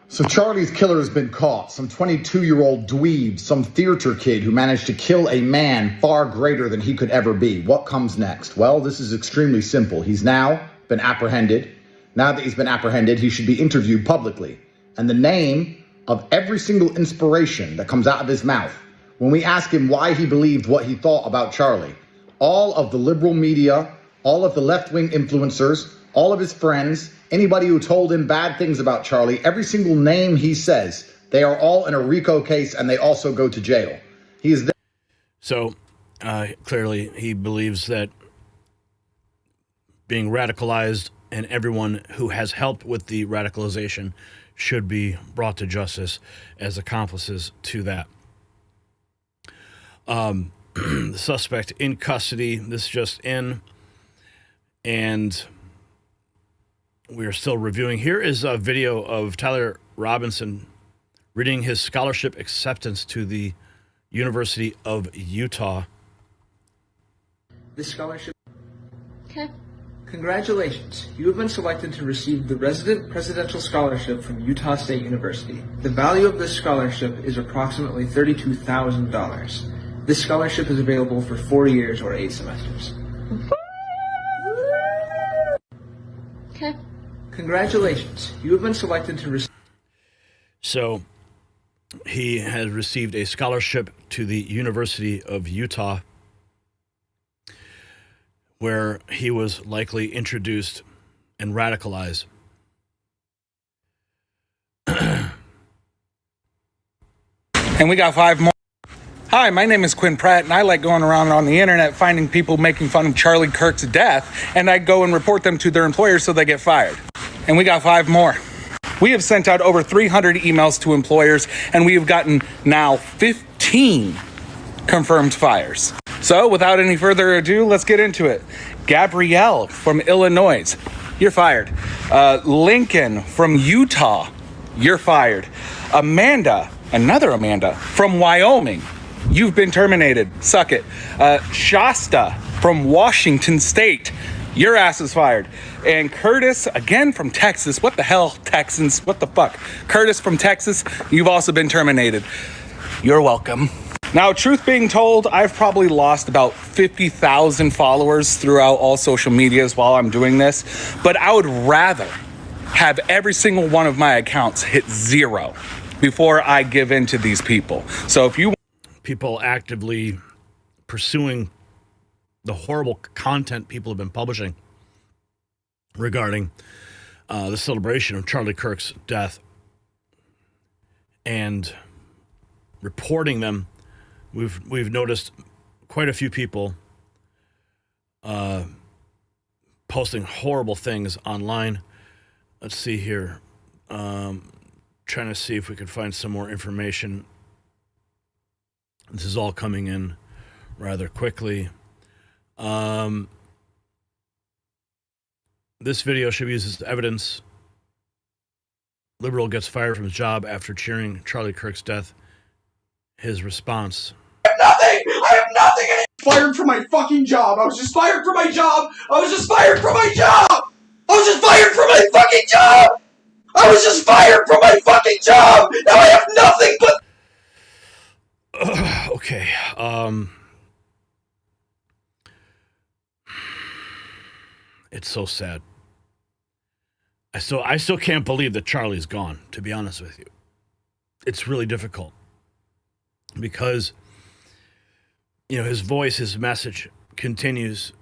So Charlie's killer has been caught. Some 22-year-old dweeb, some theater kid who managed to kill a man far greater than he could ever be. What comes next? Well, this is extremely simple. He's now been apprehended. Now that he's been apprehended, he should be interviewed publicly. And the name of every single inspiration that comes out of his mouth, when we ask him why he believed what he thought about Charlie, all of the liberal media, all of the left-wing influencers, all of his friends, anybody who told him bad things about Charlie, every single name he says, they are all in a RICO case and they also go to jail. He is there. So clearly he believes that being radicalized and everyone who has helped with the radicalization should be brought to justice as accomplices to that. The suspect in custody, this just in, and we are still reviewing. Here is a video of Tyler Robinson reading his scholarship acceptance to the University of Utah. This scholarship. Okay. Congratulations. You have been selected to receive the Resident Presidential Scholarship from Utah State University. The value of this scholarship is approximately $32,000. This scholarship is available for 4 years or 8 semesters. Okay. Congratulations. You have been selected to receive. So he has received a scholarship to the University of Utah, where he was likely introduced and radicalized. And we got 5 more. Hi, my name is Quinn Pratt, and I like going around on the internet finding people making fun of Charlie Kirk's death, and I go and report them to their employers so they get fired. And we got 5 more. We have sent out over 300 emails to employers, and we have gotten now 15 confirmed fires. So without any further ado, let's get into it. Gabrielle from Illinois, you're fired. Lincoln from Utah, you're fired. Amanda, another Amanda from Wyoming, you've been terminated. Suck it. Shasta from Washington State, your ass is fired. And Curtis, again from Texas. What the hell, Texans? What the fuck? Curtis from Texas, you've also been terminated. You're welcome. Now, truth being told, I've probably lost about 50,000 followers throughout all social medias while I'm doing this, but I would rather have every single one of my accounts hit 0 before I give in to these people. So if you... People actively pursuing the horrible content people have been publishing regarding the celebration of Charlie Kirk's death and reporting them. We've noticed quite a few people posting horrible things online. Let's see here. Trying to see if we could find some more information. This is all coming in rather quickly. This video should be used as evidence. Liberal gets fired from his job after cheering Charlie Kirk's death. His response. I have nothing! I have nothing! Fired from my fucking job! I was just fired from my job! I was just fired from my job! I was just fired from my fucking job! I was just fired from my fucking job! Now I have nothing but... Okay. It's so sad. I still can't believe that Charlie's gone, to be honest with you. it's really difficult because, his voice, his message continues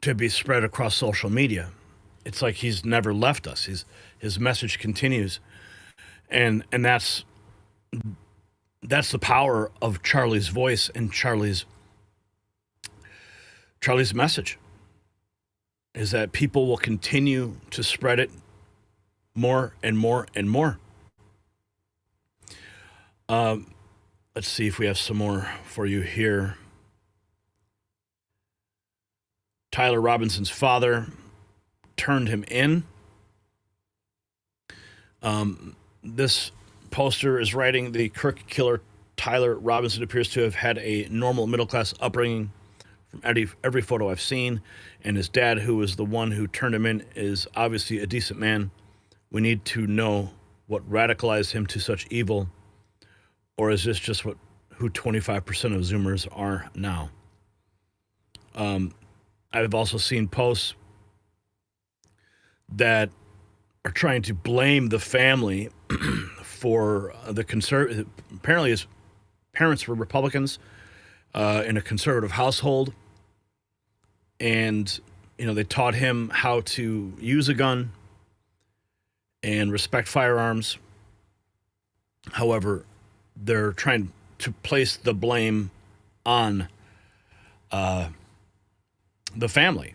to be spread across social media. It's like he's never left us. His message continues. And that's the power of Charlie's voice and Charlie's message, is that people will continue to spread it more and more and more. Let's see if we have some more for you here. Tyler Robinson's father turned him in. This poster is writing, the Kirk killer Tyler Robinson appears to have had a normal middle-class upbringing from every photo I've seen, and his dad, who was the one who turned him in, is obviously a decent man. We need to know what radicalized him to such evil, or is this just who 25% of Zoomers are now? I've also seen posts that are trying to blame the family for the conservative. Apparently his parents were Republicans in a conservative household, and they taught him how to use a gun and respect firearms. However, they're trying to place the blame on the family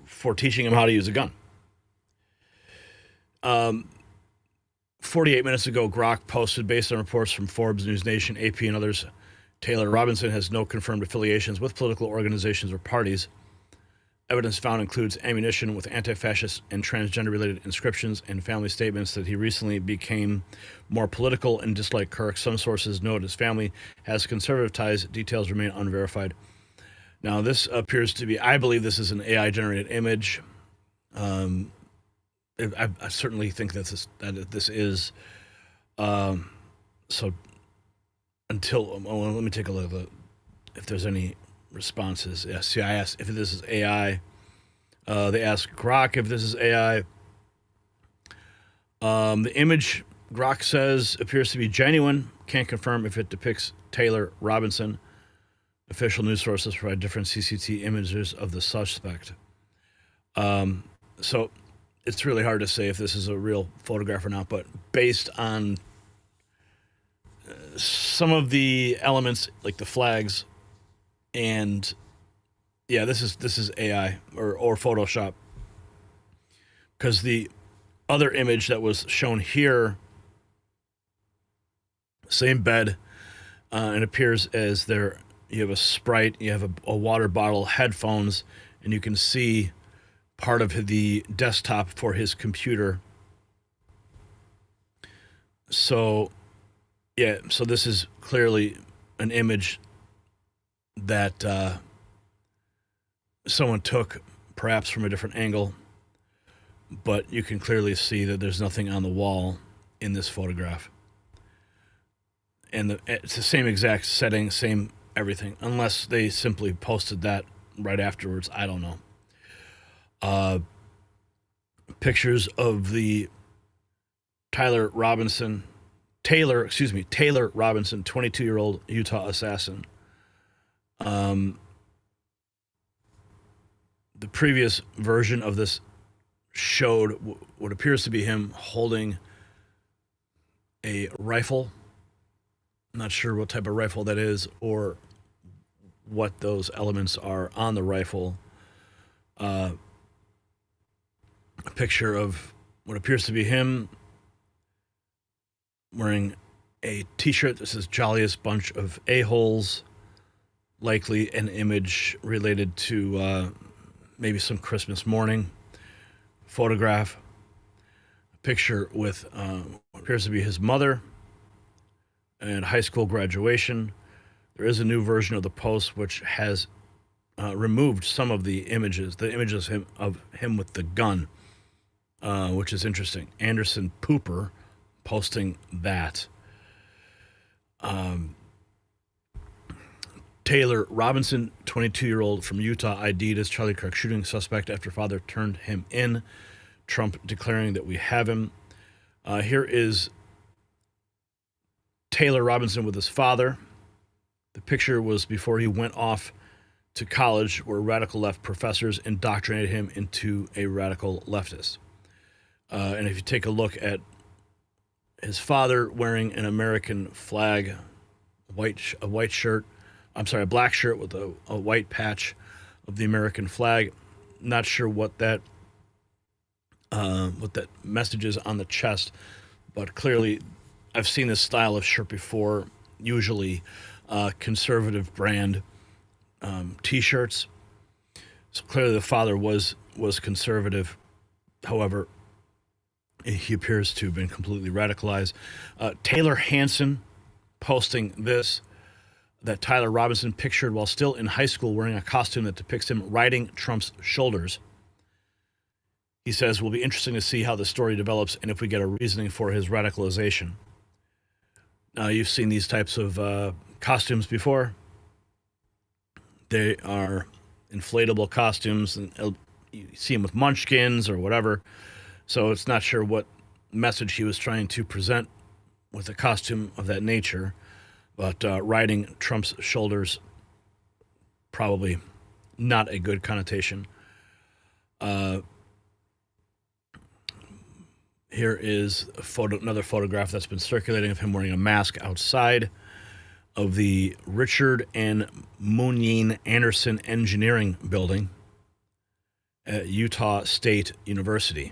for teaching him how to use a gun. 48 minutes ago, Grok posted, based on reports from Forbes, News Nation, AP, and others, Taylor Robinson has no confirmed affiliations with political organizations or parties. Evidence found includes ammunition with anti-fascist and transgender-related inscriptions and family statements that he recently became more political and disliked Kirk. Some sources note his family has conservative ties. Details remain unverified. Now, this appears to be, I believe this is an AI-generated image. I certainly think that this is. So until, let me take a look at if there's any responses. Yeah, see, I asked if this is AI. They asked Grok if this is AI. The image, Grok says, appears to be genuine. Can't confirm if it depicts Taylor Robinson. Official news sources provide different CCT images of the suspect. So it's really hard to say if this is a real photograph or not, but based on some of the elements, like the flags, and yeah, this is AI or Photoshop, because the other image that was shown here, same bed, and appears as there. You have a Sprite, you have a water bottle, headphones, and you can see part of the desktop for his computer. So, yeah, so this is clearly an image that someone took, perhaps from a different angle, but you can clearly see that there's nothing on the wall in this photograph. And it's the same exact setting, same everything, unless they simply posted that right afterwards. I don't know. Pictures of the Taylor Robinson, 22-year-old Utah assassin. The previous version of this showed what appears to be him holding a rifle. I'm not sure what type of rifle that is or what those elements are on the rifle. A picture of what appears to be him wearing a t-shirt that says "Jolliest Bunch of A-Holes," likely an image related to maybe some Christmas morning. Photograph. A picture with what appears to be his mother and high school graduation. There is a new version of the post which has removed some of the images of him with the gun, which is interesting. Anderson Pooper posting that. Taylor Robinson, 22-year-old from Utah, ID'd as Charlie Kirk shooting suspect after father turned him in. Trump declaring that we have him. Here is Taylor Robinson with his father. The picture was before he went off to college, where radical left professors indoctrinated him into a radical leftist. And if you take a look at his father wearing an American flag, a black shirt with a white patch of the American flag. Not sure what that message is on the chest, but clearly I've seen this style of shirt before, usually conservative brand T-shirts. So clearly the father was conservative. However, he appears to have been completely radicalized. Taylor Hanson posting this, that Tyler Robinson pictured while still in high school wearing a costume that depicts him riding Trump's shoulders. He says, "Will be interesting to see how the story develops and if we get a reasoning for his radicalization." You've seen these types of costumes before. They are inflatable costumes, and you see them with munchkins or whatever. So it's not sure what message he was trying to present with a costume of that nature. But riding Trump's shoulders, probably not a good connotation. Here is another photograph that's been circulating of him wearing a mask outside of the Richard and Munyin Anderson Engineering Building at Utah State University.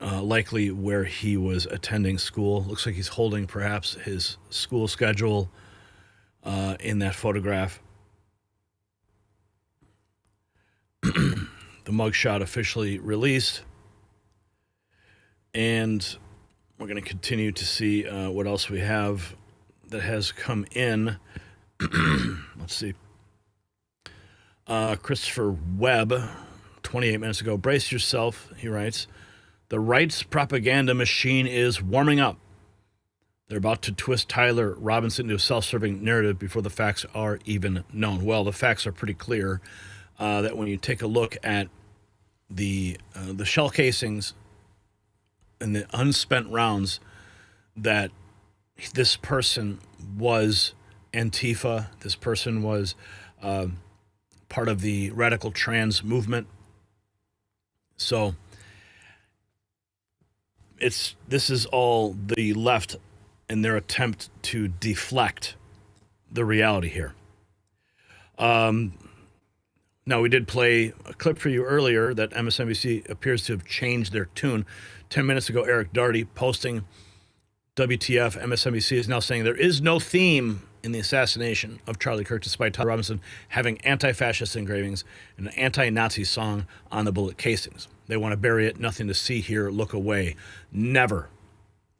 Likely where he was attending school. Looks like he's holding perhaps his school schedule in that photograph. The mugshot officially released. And we're going to continue to see what else we have that has come in. Let's see. Christopher Webb, 28 minutes ago. "Brace yourself," he writes. "The right's propaganda machine is warming up. They're about to twist Tyler Robinson into a self-serving narrative before the facts are even known." Well, the facts are pretty clear that when you take a look at the shell casings and the unspent rounds, that this person was Antifa. This person was part of the radical trans movement. So this is all the left in their attempt to deflect the reality here. Now, we did play a clip for you earlier that MSNBC appears to have changed their tune. 10 minutes ago, Eric Darty posting, "WTF, MSNBC is now saying there is no theme in the assassination of Charlie Kirk, despite Tyler Robinson having anti-fascist engravings and an anti-Nazi song on the bullet casings. They want to bury it. Nothing to see here. Look away." Never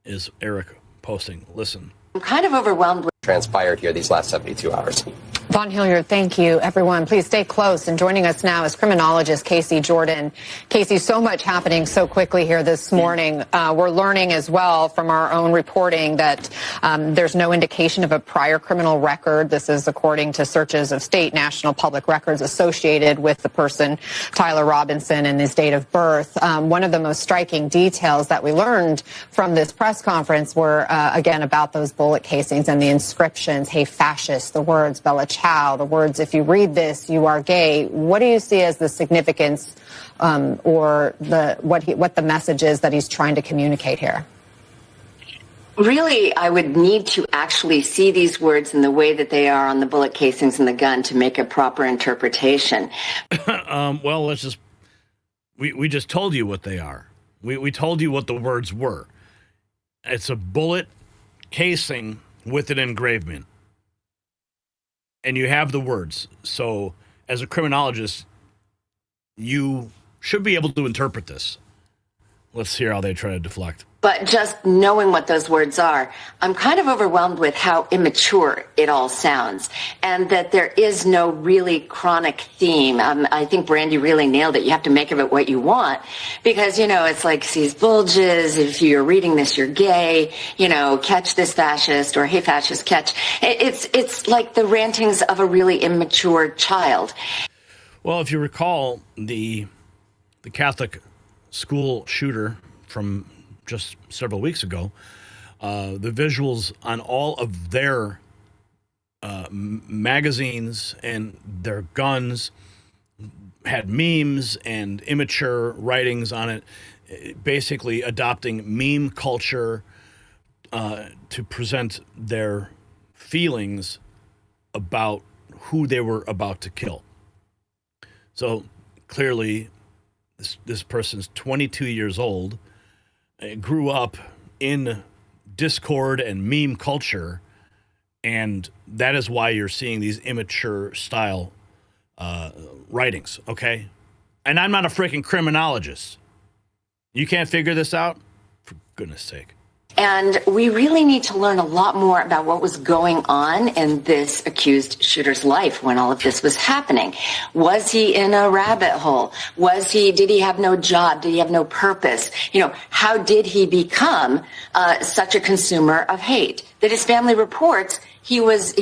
is Eric posting. Listen. I'm kind of overwhelmed with transpired here these last 72 hours. Von Hilliard, thank you, everyone. Please stay close. And joining us now is criminologist Casey Jordan. Casey, so much happening so quickly here this morning. We're learning as well from our own reporting that there's no indication of a prior criminal record. This is according to searches of state national public records associated with the person, Tyler Robinson, and his date of birth. One of the most striking details that we learned from this press conference were, again, about those bullet casings and the inscriptions, "Hey, fascist," the words, "Bella Ciao," the words, "If you read this, you are gay." What do you see as the significance or what the message is that he's trying to communicate here? Really, I would need to actually see these words in the way that they are on the bullet casings in the gun to make a proper interpretation. Well, we just told you what they are. We told you what the words were. It's a bullet casing with an engravement. And you have the words. So as a criminologist, you should be able to interpret this. Let's hear how they try to deflect. But just knowing what those words are, I'm kind of overwhelmed with how immature it all sounds, and that there is no really chronic theme. I think Brandy really nailed it. You have to make of it what you want, because, it's like these bulges. If you're reading this, you're gay, catch this fascist, or hey, fascist, catch. It's like the rantings of a really immature child. Well, if you recall the Catholic school shooter from just several weeks ago, The visuals on all of their magazines and their guns had memes and immature writings on it, basically adopting meme culture to present their feelings about who they were about to kill. So clearly, this person's 22 years old, grew up in Discord and meme culture, and that is why you're seeing these immature style writings, okay? And I'm not a freaking criminologist. You can't figure this out? For goodness sake. And we really need to learn a lot more about what was going on in this accused shooter's life when all of this was happening. Was he in a rabbit hole? Did he have no job? Did he have no purpose? How did he become such a consumer of hate? That his family reports he was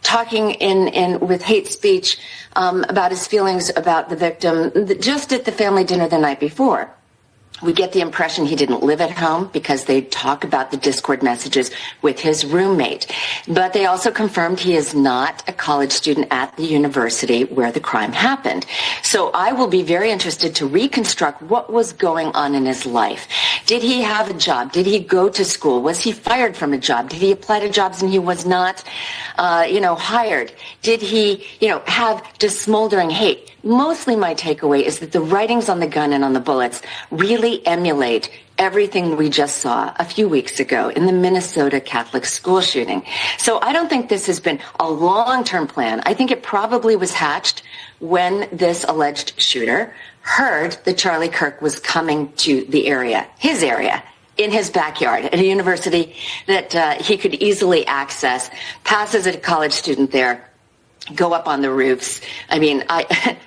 talking in with hate speech about his feelings about the victim just at the family dinner the night before. We get the impression he didn't live at home because they talk about the Discord messages with his roommate. But they also confirmed he is not a college student at the university where the crime happened. So I will be very interested to reconstruct what was going on in his life. Did he have a job? Did he go to school? Was he fired from a job? Did he apply to jobs and he was not, hired? Did he, have just smoldering hate? Mostly my takeaway is that the writings on the gun and on the bullets really emulate everything we just saw a few weeks ago in the Minnesota Catholic school shooting. So I don't think this has been a long-term plan. I think it probably was hatched when this alleged shooter heard that Charlie Kirk was coming to the area, his area, in his backyard at a university that he could easily access, pass as a college student there, go up on the roofs. I mean, I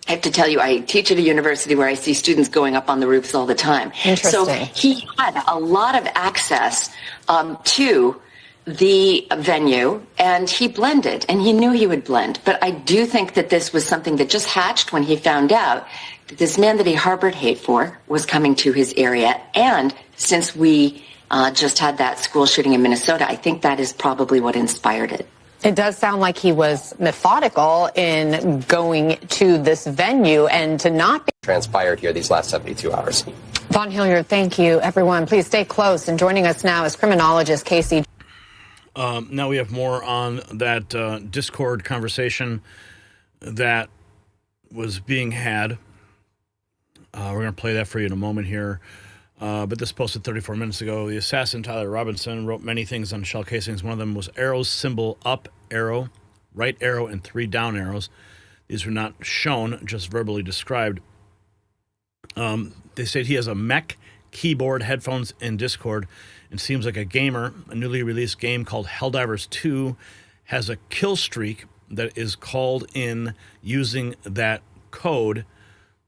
have to tell you, I teach at a university where I see students going up on the roofs all the time. So he had a lot of access to the venue, and he blended, and he knew he would blend. But I do think that this was something that just hatched when he found out that this man that he harbored hate for was coming to his area. And since we just had that school shooting in Minnesota, I think that is probably what inspired it. It does sound like he was methodical in going to this venue and to not be transpired here these last 72 hours. Von Hilliard, thank you, everyone. Please stay close. And joining us now is criminologist Casey. Now we have more on that Discord conversation that was being had. We're going to play that for you in a moment here. But this posted 34 minutes ago. The assassin, Tyler Robinson, wrote many things on shell casings. One of them was arrows, symbol, up arrow, right arrow, and 3 down arrows. These were not shown, just verbally described. They said he has a mech, keyboard, headphones, and Discord, and seems like a gamer. A newly released game called Helldivers 2 has a kill streak that is called in using that code.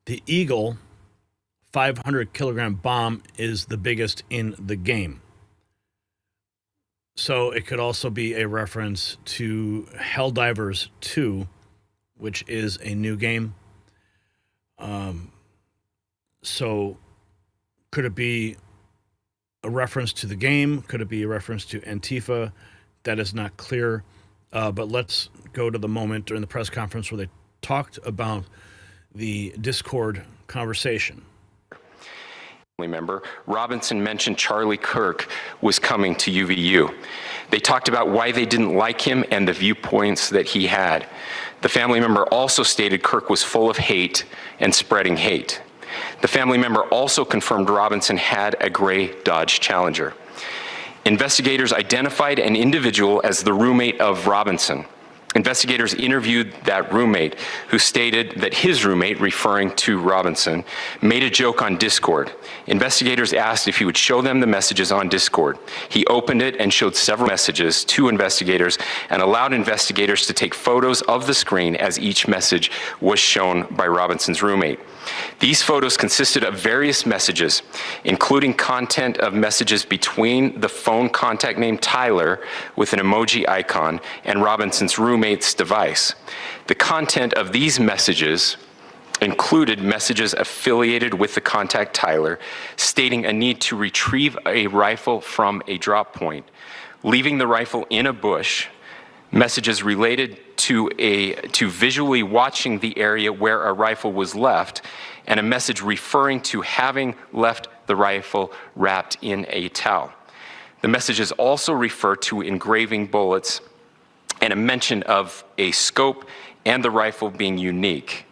The Eagle 500-kilogram bomb is the biggest in the game. So it could also be a reference to Helldivers 2, which is a new game. So could it be a reference to the game? Could it be a reference to Antifa? That is not clear. But let's go to the moment during the press conference where they talked about the Discord conversation. Member Robinson mentioned Charlie Kirk was coming to UVU. They talked about why they didn't like him and the viewpoints that he had. The family member also stated Kirk was full of hate and spreading hate. The family member also confirmed Robinson had a gray Dodge Challenger. Investigators identified an individual as the roommate of Robinson. Investigators interviewed that roommate, who stated that his roommate, referring to Robinson, made a joke on Discord. Investigators asked if he would show them the messages on Discord. He opened it and showed several messages to investigators and allowed investigators to take photos of the screen as each message was shown by Robinson's roommate. These photos consisted of various messages, including content of messages between the phone contact name Tyler with an emoji icon and Robinson's roommate's device. The content of these messages included messages affiliated with the contact Tyler, stating a need to retrieve a rifle from a drop point, leaving the rifle in a bush, messages related to visually watching the area where a rifle was left, and a message referring to having left the rifle wrapped in a towel. The messages also refer to engraving bullets and a mention of a scope and the rifle being unique.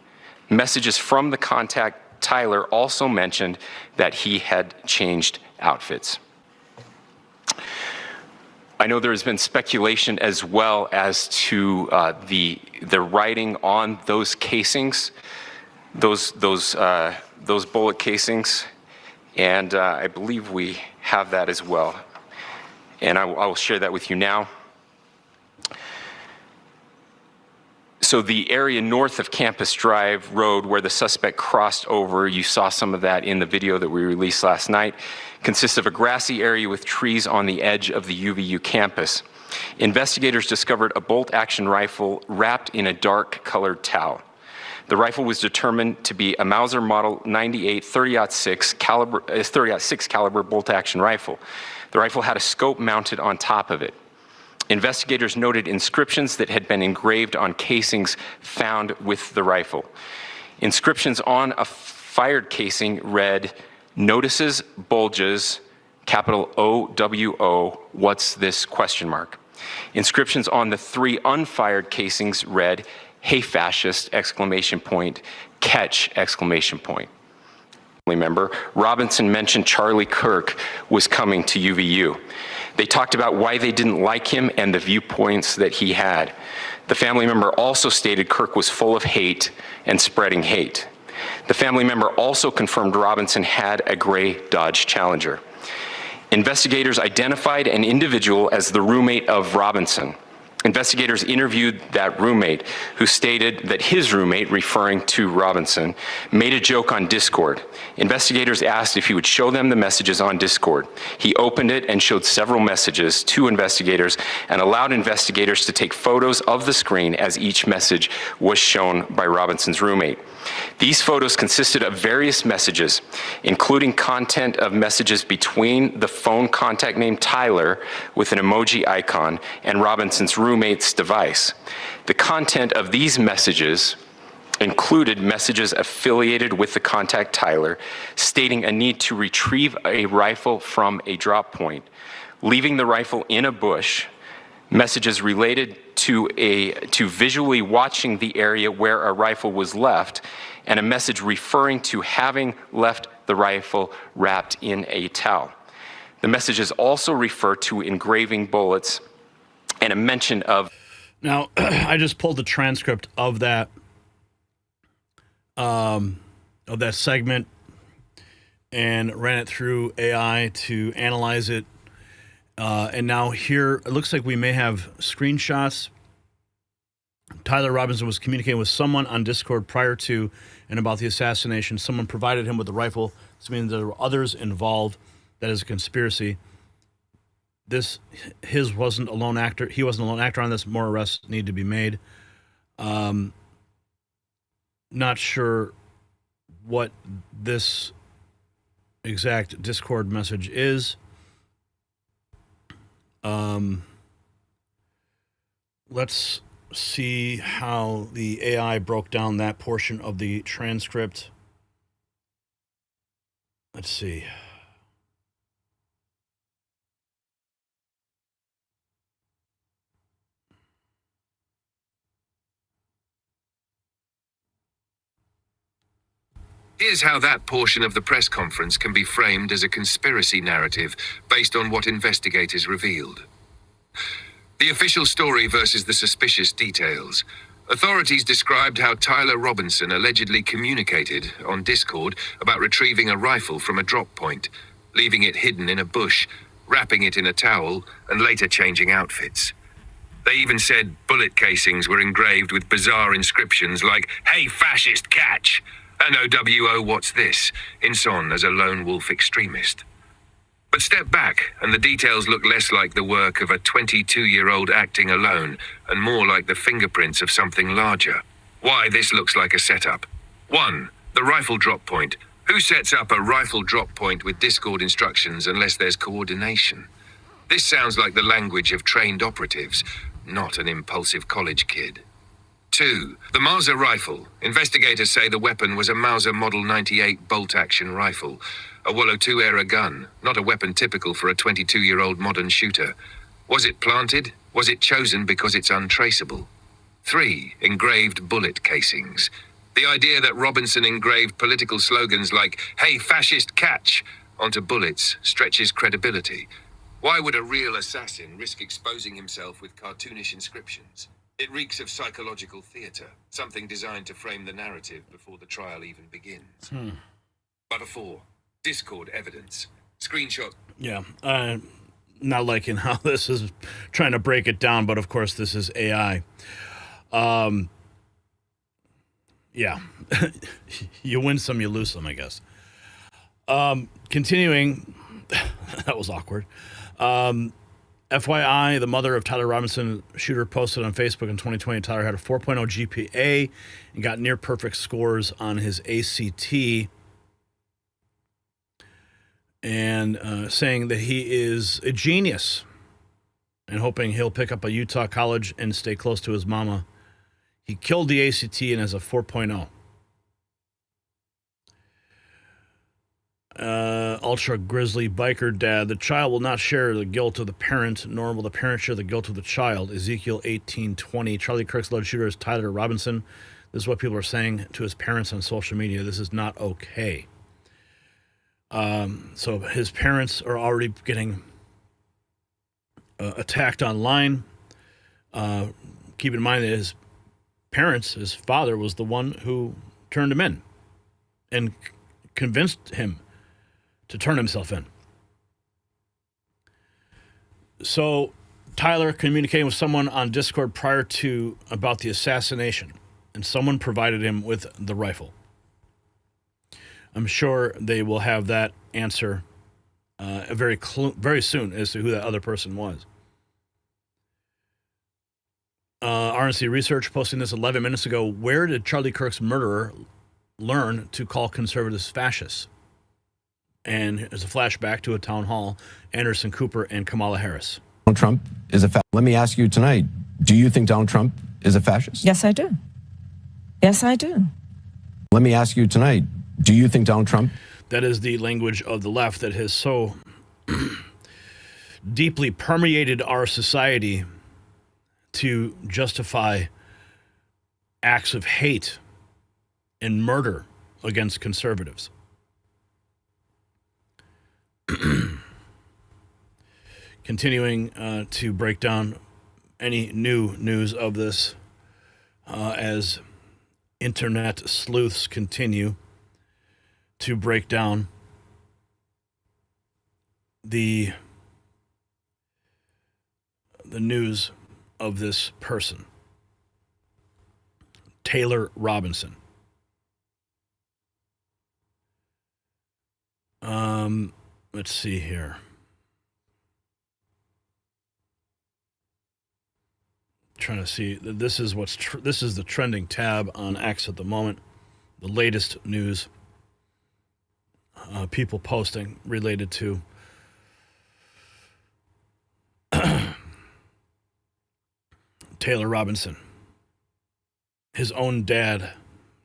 Messages from the contact Tyler also mentioned that he had changed outfits. I know there has been speculation as well as to the writing on those casings, those bullet casings, and I believe we have that as well. And I will share that with you now. So the area north of Campus Drive Road where the suspect crossed over, you saw some of that in the video that we released last night, consists of a grassy area with trees on the edge of the UVU campus. Investigators discovered a bolt-action rifle wrapped in a dark-colored towel. The rifle was determined to be a Mauser Model 98 30-06 caliber bolt-action rifle. The rifle had a scope mounted on top of it. Investigators noted inscriptions that had been engraved on casings found with the rifle. Inscriptions on a fired casing read, "Notices, bulges, capital OWO, what's this, question mark." Inscriptions on the 3 unfired casings read, "Hey fascist, exclamation point, catch, exclamation point." Member Robinson mentioned Charlie Kirk was coming to UVU. They talked about why they didn't like him and the viewpoints that he had. The family member also stated Kirk was full of hate and spreading hate. The family member also confirmed Robinson had a gray Dodge Challenger. Investigators identified an individual as the roommate of Robinson. Investigators interviewed that roommate, who stated that his roommate, referring to Robinson, made a joke on Discord. Investigators asked if he would show them the messages on Discord. He opened it and showed several messages to investigators and allowed investigators to take photos of the screen as each message was shown by Robinson's roommate. These photos consisted of various messages, including content of messages between the phone contact named Tyler with an emoji icon and Robinson's roommate's device. The content of these messages included messages affiliated with the contact Tyler, stating a need to retrieve a rifle from a drop point, leaving the rifle in a bush, messages related to visually watching the area where a rifle was left, and a message referring to having left the rifle wrapped in a towel. The messages also refer to engraving bullets and a mention of... Now, I just pulled the transcript of that segment and ran it through AI to analyze it. And now here, it looks like we may have screenshots. Tyler Robinson was communicating with someone on Discord prior to and about the assassination. Someone provided him with the rifle. This means there were others involved. That is a conspiracy. His wasn't a lone actor. He wasn't a lone actor on this. More arrests need to be made. Not sure what this exact Discord message is. Let's see how the AI broke down that portion of the transcript. Let's see. Here's how that portion of the press conference can be framed as a conspiracy narrative based on what investigators revealed. The official story versus the suspicious details. Authorities described how Tyler Robinson allegedly communicated on Discord about retrieving a rifle from a drop point, leaving it hidden in a bush, wrapping it in a towel, and later changing outfits. They even said bullet casings were engraved with bizarre inscriptions like, "Hey fascist, catch!" and OWO, what's this, in son as a lone wolf extremist. But step back, and the details look less like the work of a 22-year-old acting alone, and more like the fingerprints of something larger. Why this looks like a setup. 1. The rifle drop point. Who sets up a rifle drop point with Discord instructions unless there's coordination? This sounds like the language of trained operatives, not an impulsive college kid. 2. The Mauser rifle. Investigators say the weapon was a Mauser Model 98 bolt-action rifle, a Wallow 2-era gun, not a weapon typical for a 22-year-old modern shooter. Was it planted? Was it chosen because it's untraceable? 3. Engraved bullet casings. The idea that Robinson engraved political slogans like, "Hey, fascist, catch," onto bullets stretches credibility. Why would a real assassin risk exposing himself with cartoonish inscriptions? It reeks of psychological theater, something designed to frame the narrative before the trial even begins. But 4. Discord evidence. Screenshot. Yeah, not liking how this is trying to break it down, but of course this is AI. Yeah, you win some, you lose some, I guess. Continuing, that was awkward. FYI, the mother of Tyler Robinson, shooter, posted on Facebook in 2020 Tyler had a 4.0 GPA and got near perfect scores on his ACT, and saying that he is a genius and hoping he'll pick up a Utah college and stay close to his mama. He killed the ACT and has a 4.0. Ultra grizzly biker dad. The child will not share the guilt of the parent, nor will the parent share the guilt of the child. Ezekiel 18:20. Charlie Kirk's alleged shooter is Tyler Robinson. This is what people are saying to his parents on social media. This is not okay. So his parents are already getting attacked online. Keep in mind that his parents, his father, was the one who turned him in and convinced him to turn himself in. So Tyler communicating with someone on Discord prior to about the assassination, and someone provided him with the rifle. I'm sure they will have that answer very soon as to who that other person was. RNC Research posting this 11 minutes ago. Where did Charlie Kirk's murderer learn to call conservatives fascists? And there's a flashback to a town hall, Anderson Cooper and Kamala Harris. Donald Trump is a fascist. Let me ask you tonight, do you think Donald Trump is a fascist? Yes, I do. Yes, I do. Let me ask you tonight, do you think Donald Trump? That is the language of the left that has so deeply permeated our society to justify acts of hate and murder against conservatives. Continuing to break down any new news of this as internet sleuths continue to break down the news of this person, Taylor Robinson. Let's see here. Trying to see. This is this is the trending tab on X at the moment. The latest news. People posting related to Taylor Robinson. His own dad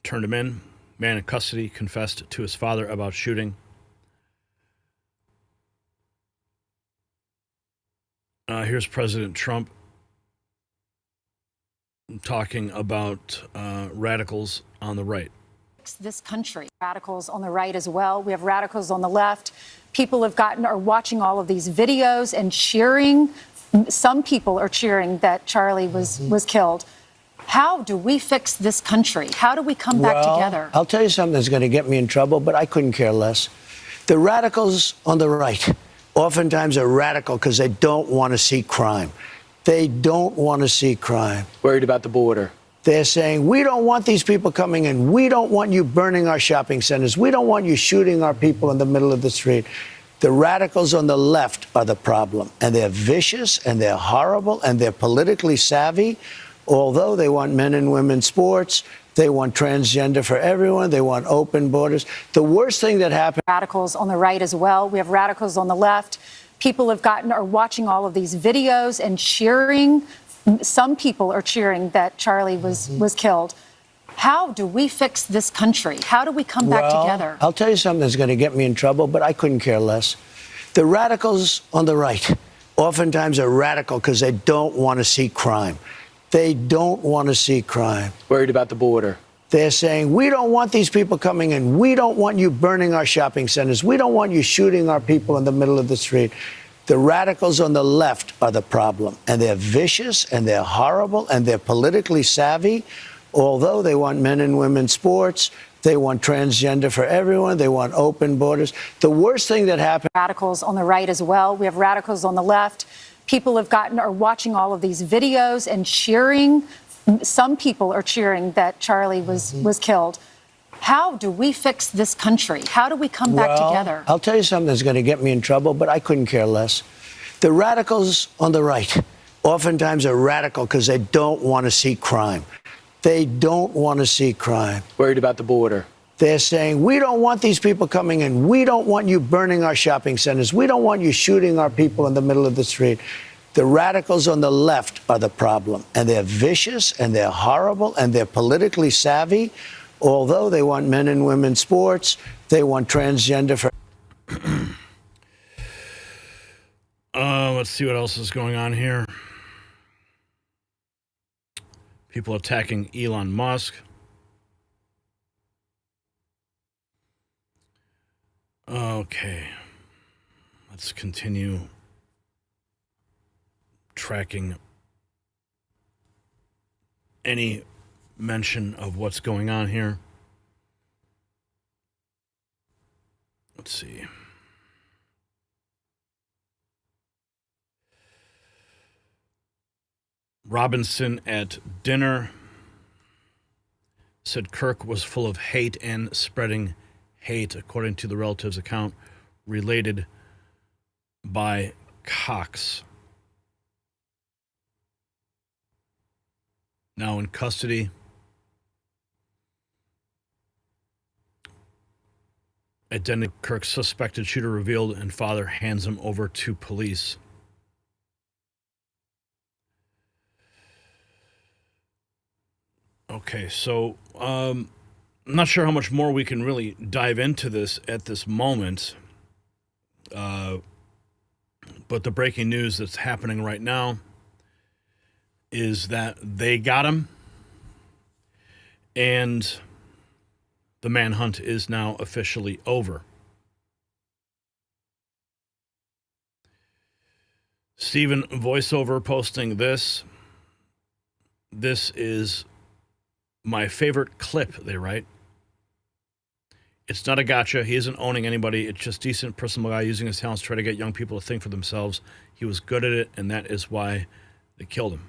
turned him in. Man in custody confessed to his father about shooting. Here's President Trump talking about radicals on the right. This country, radicals on the right as well. We have radicals on the left. People are watching all of these videos and cheering. Some people are cheering that Charlie was killed. How do we fix this country? How do we come back together? I'll tell you something that's going to get me in trouble, but I couldn't care less. The radicals on the right oftentimes are radical because they don't want to see crime. They don't want to see crime. Worried about the border. They're saying, we don't want these people coming in. We don't want you burning our shopping centers. We don't want you shooting our people in the middle of the street. The radicals on the left are the problem. And they're vicious and they're horrible and they're politically savvy. Although they want men and women sports, they want transgender for everyone, they want open borders. The worst thing that happened. Radicals on the right as well. We have radicals on the left. People are watching all of these videos and cheering. Some people are cheering that Charlie was killed. How do we fix this country? How do we come back together? I'll tell you something that's going to get me in trouble, but I couldn't care less. The radicals on the right oftentimes are radical because they don't want to see crime. They don't want to see crime. Worried about the border. They're saying, we don't want these people coming in. We don't want you burning our shopping centers. We don't want you shooting our people in the middle of the street. The radicals on the left are the problem. And they're vicious, and they're horrible, and they're politically savvy. Although they want men and women sports, they want transgender for everyone, they want open borders. The worst thing that happened. Radicals on the right as well. We have radicals on the left. People are watching all of these videos and cheering. Some people are cheering that Charlie was killed. How do we fix this country? How do we come back together? I'll tell you something that's going to get me in trouble, but I couldn't care less. The radicals on the right oftentimes are radical because they don't want to see crime. They don't want to see crime. Worried about the border. They're saying, we don't want these people coming in. We don't want you burning our shopping centers. We don't want you shooting our people in the middle of the street. The radicals on the left are the problem. And they're vicious, and they're horrible, and they're politically savvy. Although they want men and women sports, they want transgender for... Let's see what else is going on here. People attacking Elon Musk. Okay. Let's continue tracking any mention of what's going on here. Let's see. Robinson at dinner said Kirk was full of hate and spreading hate, according to the relative's account, related by Cox. Now in custody. Identity of Kirk's suspected shooter revealed, and father hands him over to police. Okay, so I'm not sure how much more we can really dive into this at this moment. But the breaking news that's happening right now is that they got him, and the manhunt is now officially over. Steven voiceover posting this. This is my favorite clip, they write. It's not a gotcha. He isn't owning anybody. It's just decent, personal guy using his talents to try to get young people to think for themselves. He was good at it, and that is why they killed him.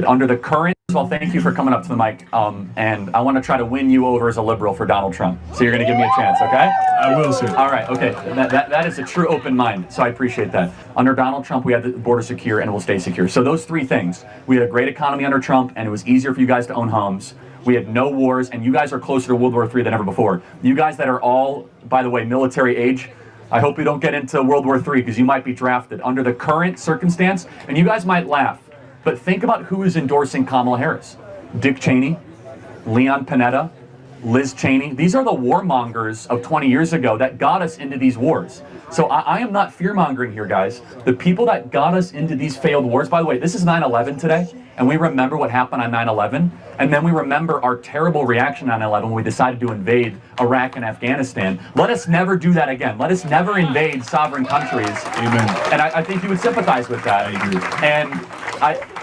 Under the current, well, thank you for coming up to the mic, and I want to try to win you over as a liberal for Donald Trump. So you're going to give me a chance, okay? I will, sir. All right, okay. That is a true open mind, so I appreciate that. Under Donald Trump, we had the border secure, and it will stay secure. So those three things. We had a great economy under Trump, and it was easier for you guys to own homes. We had no wars, and you guys are closer to World War III than ever before. You guys that are all, by the way, military age, I hope you don't get into World War III, because you might be drafted. Under the current circumstance, and you guys might laugh, but think about who is endorsing Kamala Harris. Dick Cheney, Leon Panetta, Liz Cheney. These are the warmongers of 20 years ago that got us into these wars. So I am not fear-mongering here, guys. The people that got us into these failed wars, by the way, this is 9/11 today, and we remember what happened on 9/11, and then we remember our terrible reaction on 9/11 when we decided to invade Iraq and Afghanistan. Let us never do that again. Let us never invade sovereign countries. Amen. And I think you would sympathize with that. I agree.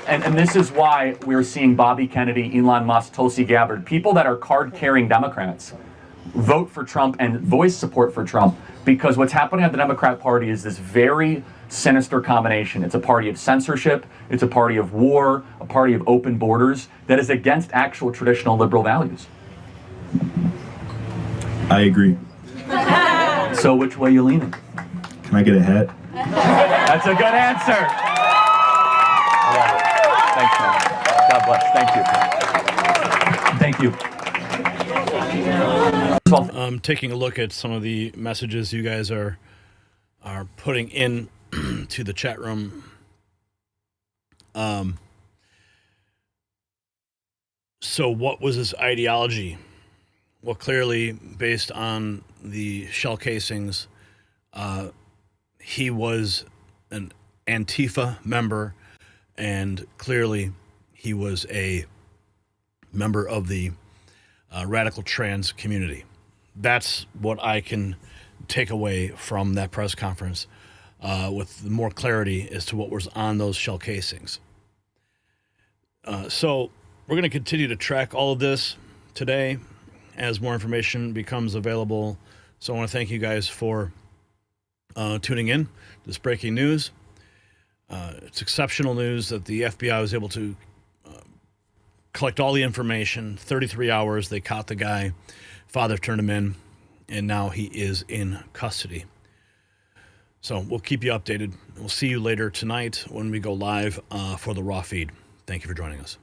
And this is why we're seeing Bobby Kennedy, Elon Musk, Tulsi Gabbard, people that are card-carrying Democrats, vote for Trump and voice support for Trump, because what's happening at the Democrat Party is this very sinister combination. It's a party of censorship, it's a party of war, a party of open borders that is against actual traditional liberal values. I agree. So which way are you leaning? Can I get a hat? That's a good answer. Thanks, man. God bless. Thank you. I'm taking a look at some of the messages you guys are putting in to the chat room. So what was his ideology? Well, clearly, based on the shell casings, he was an Antifa member, and clearly he was a member of the radical trans community. That's what I can take away from that press conference with more clarity as to what was on those shell casings. So we're going to continue to track all of this today as more information becomes available. So I want to thank you guys for tuning in to this breaking news. It's exceptional news that the FBI was able to collect all the information. 33 hours, they caught the guy. Father turned him in, and now he is in custody. So we'll keep you updated. We'll see you later tonight when we go live for the Raw feed. Thank you for joining us.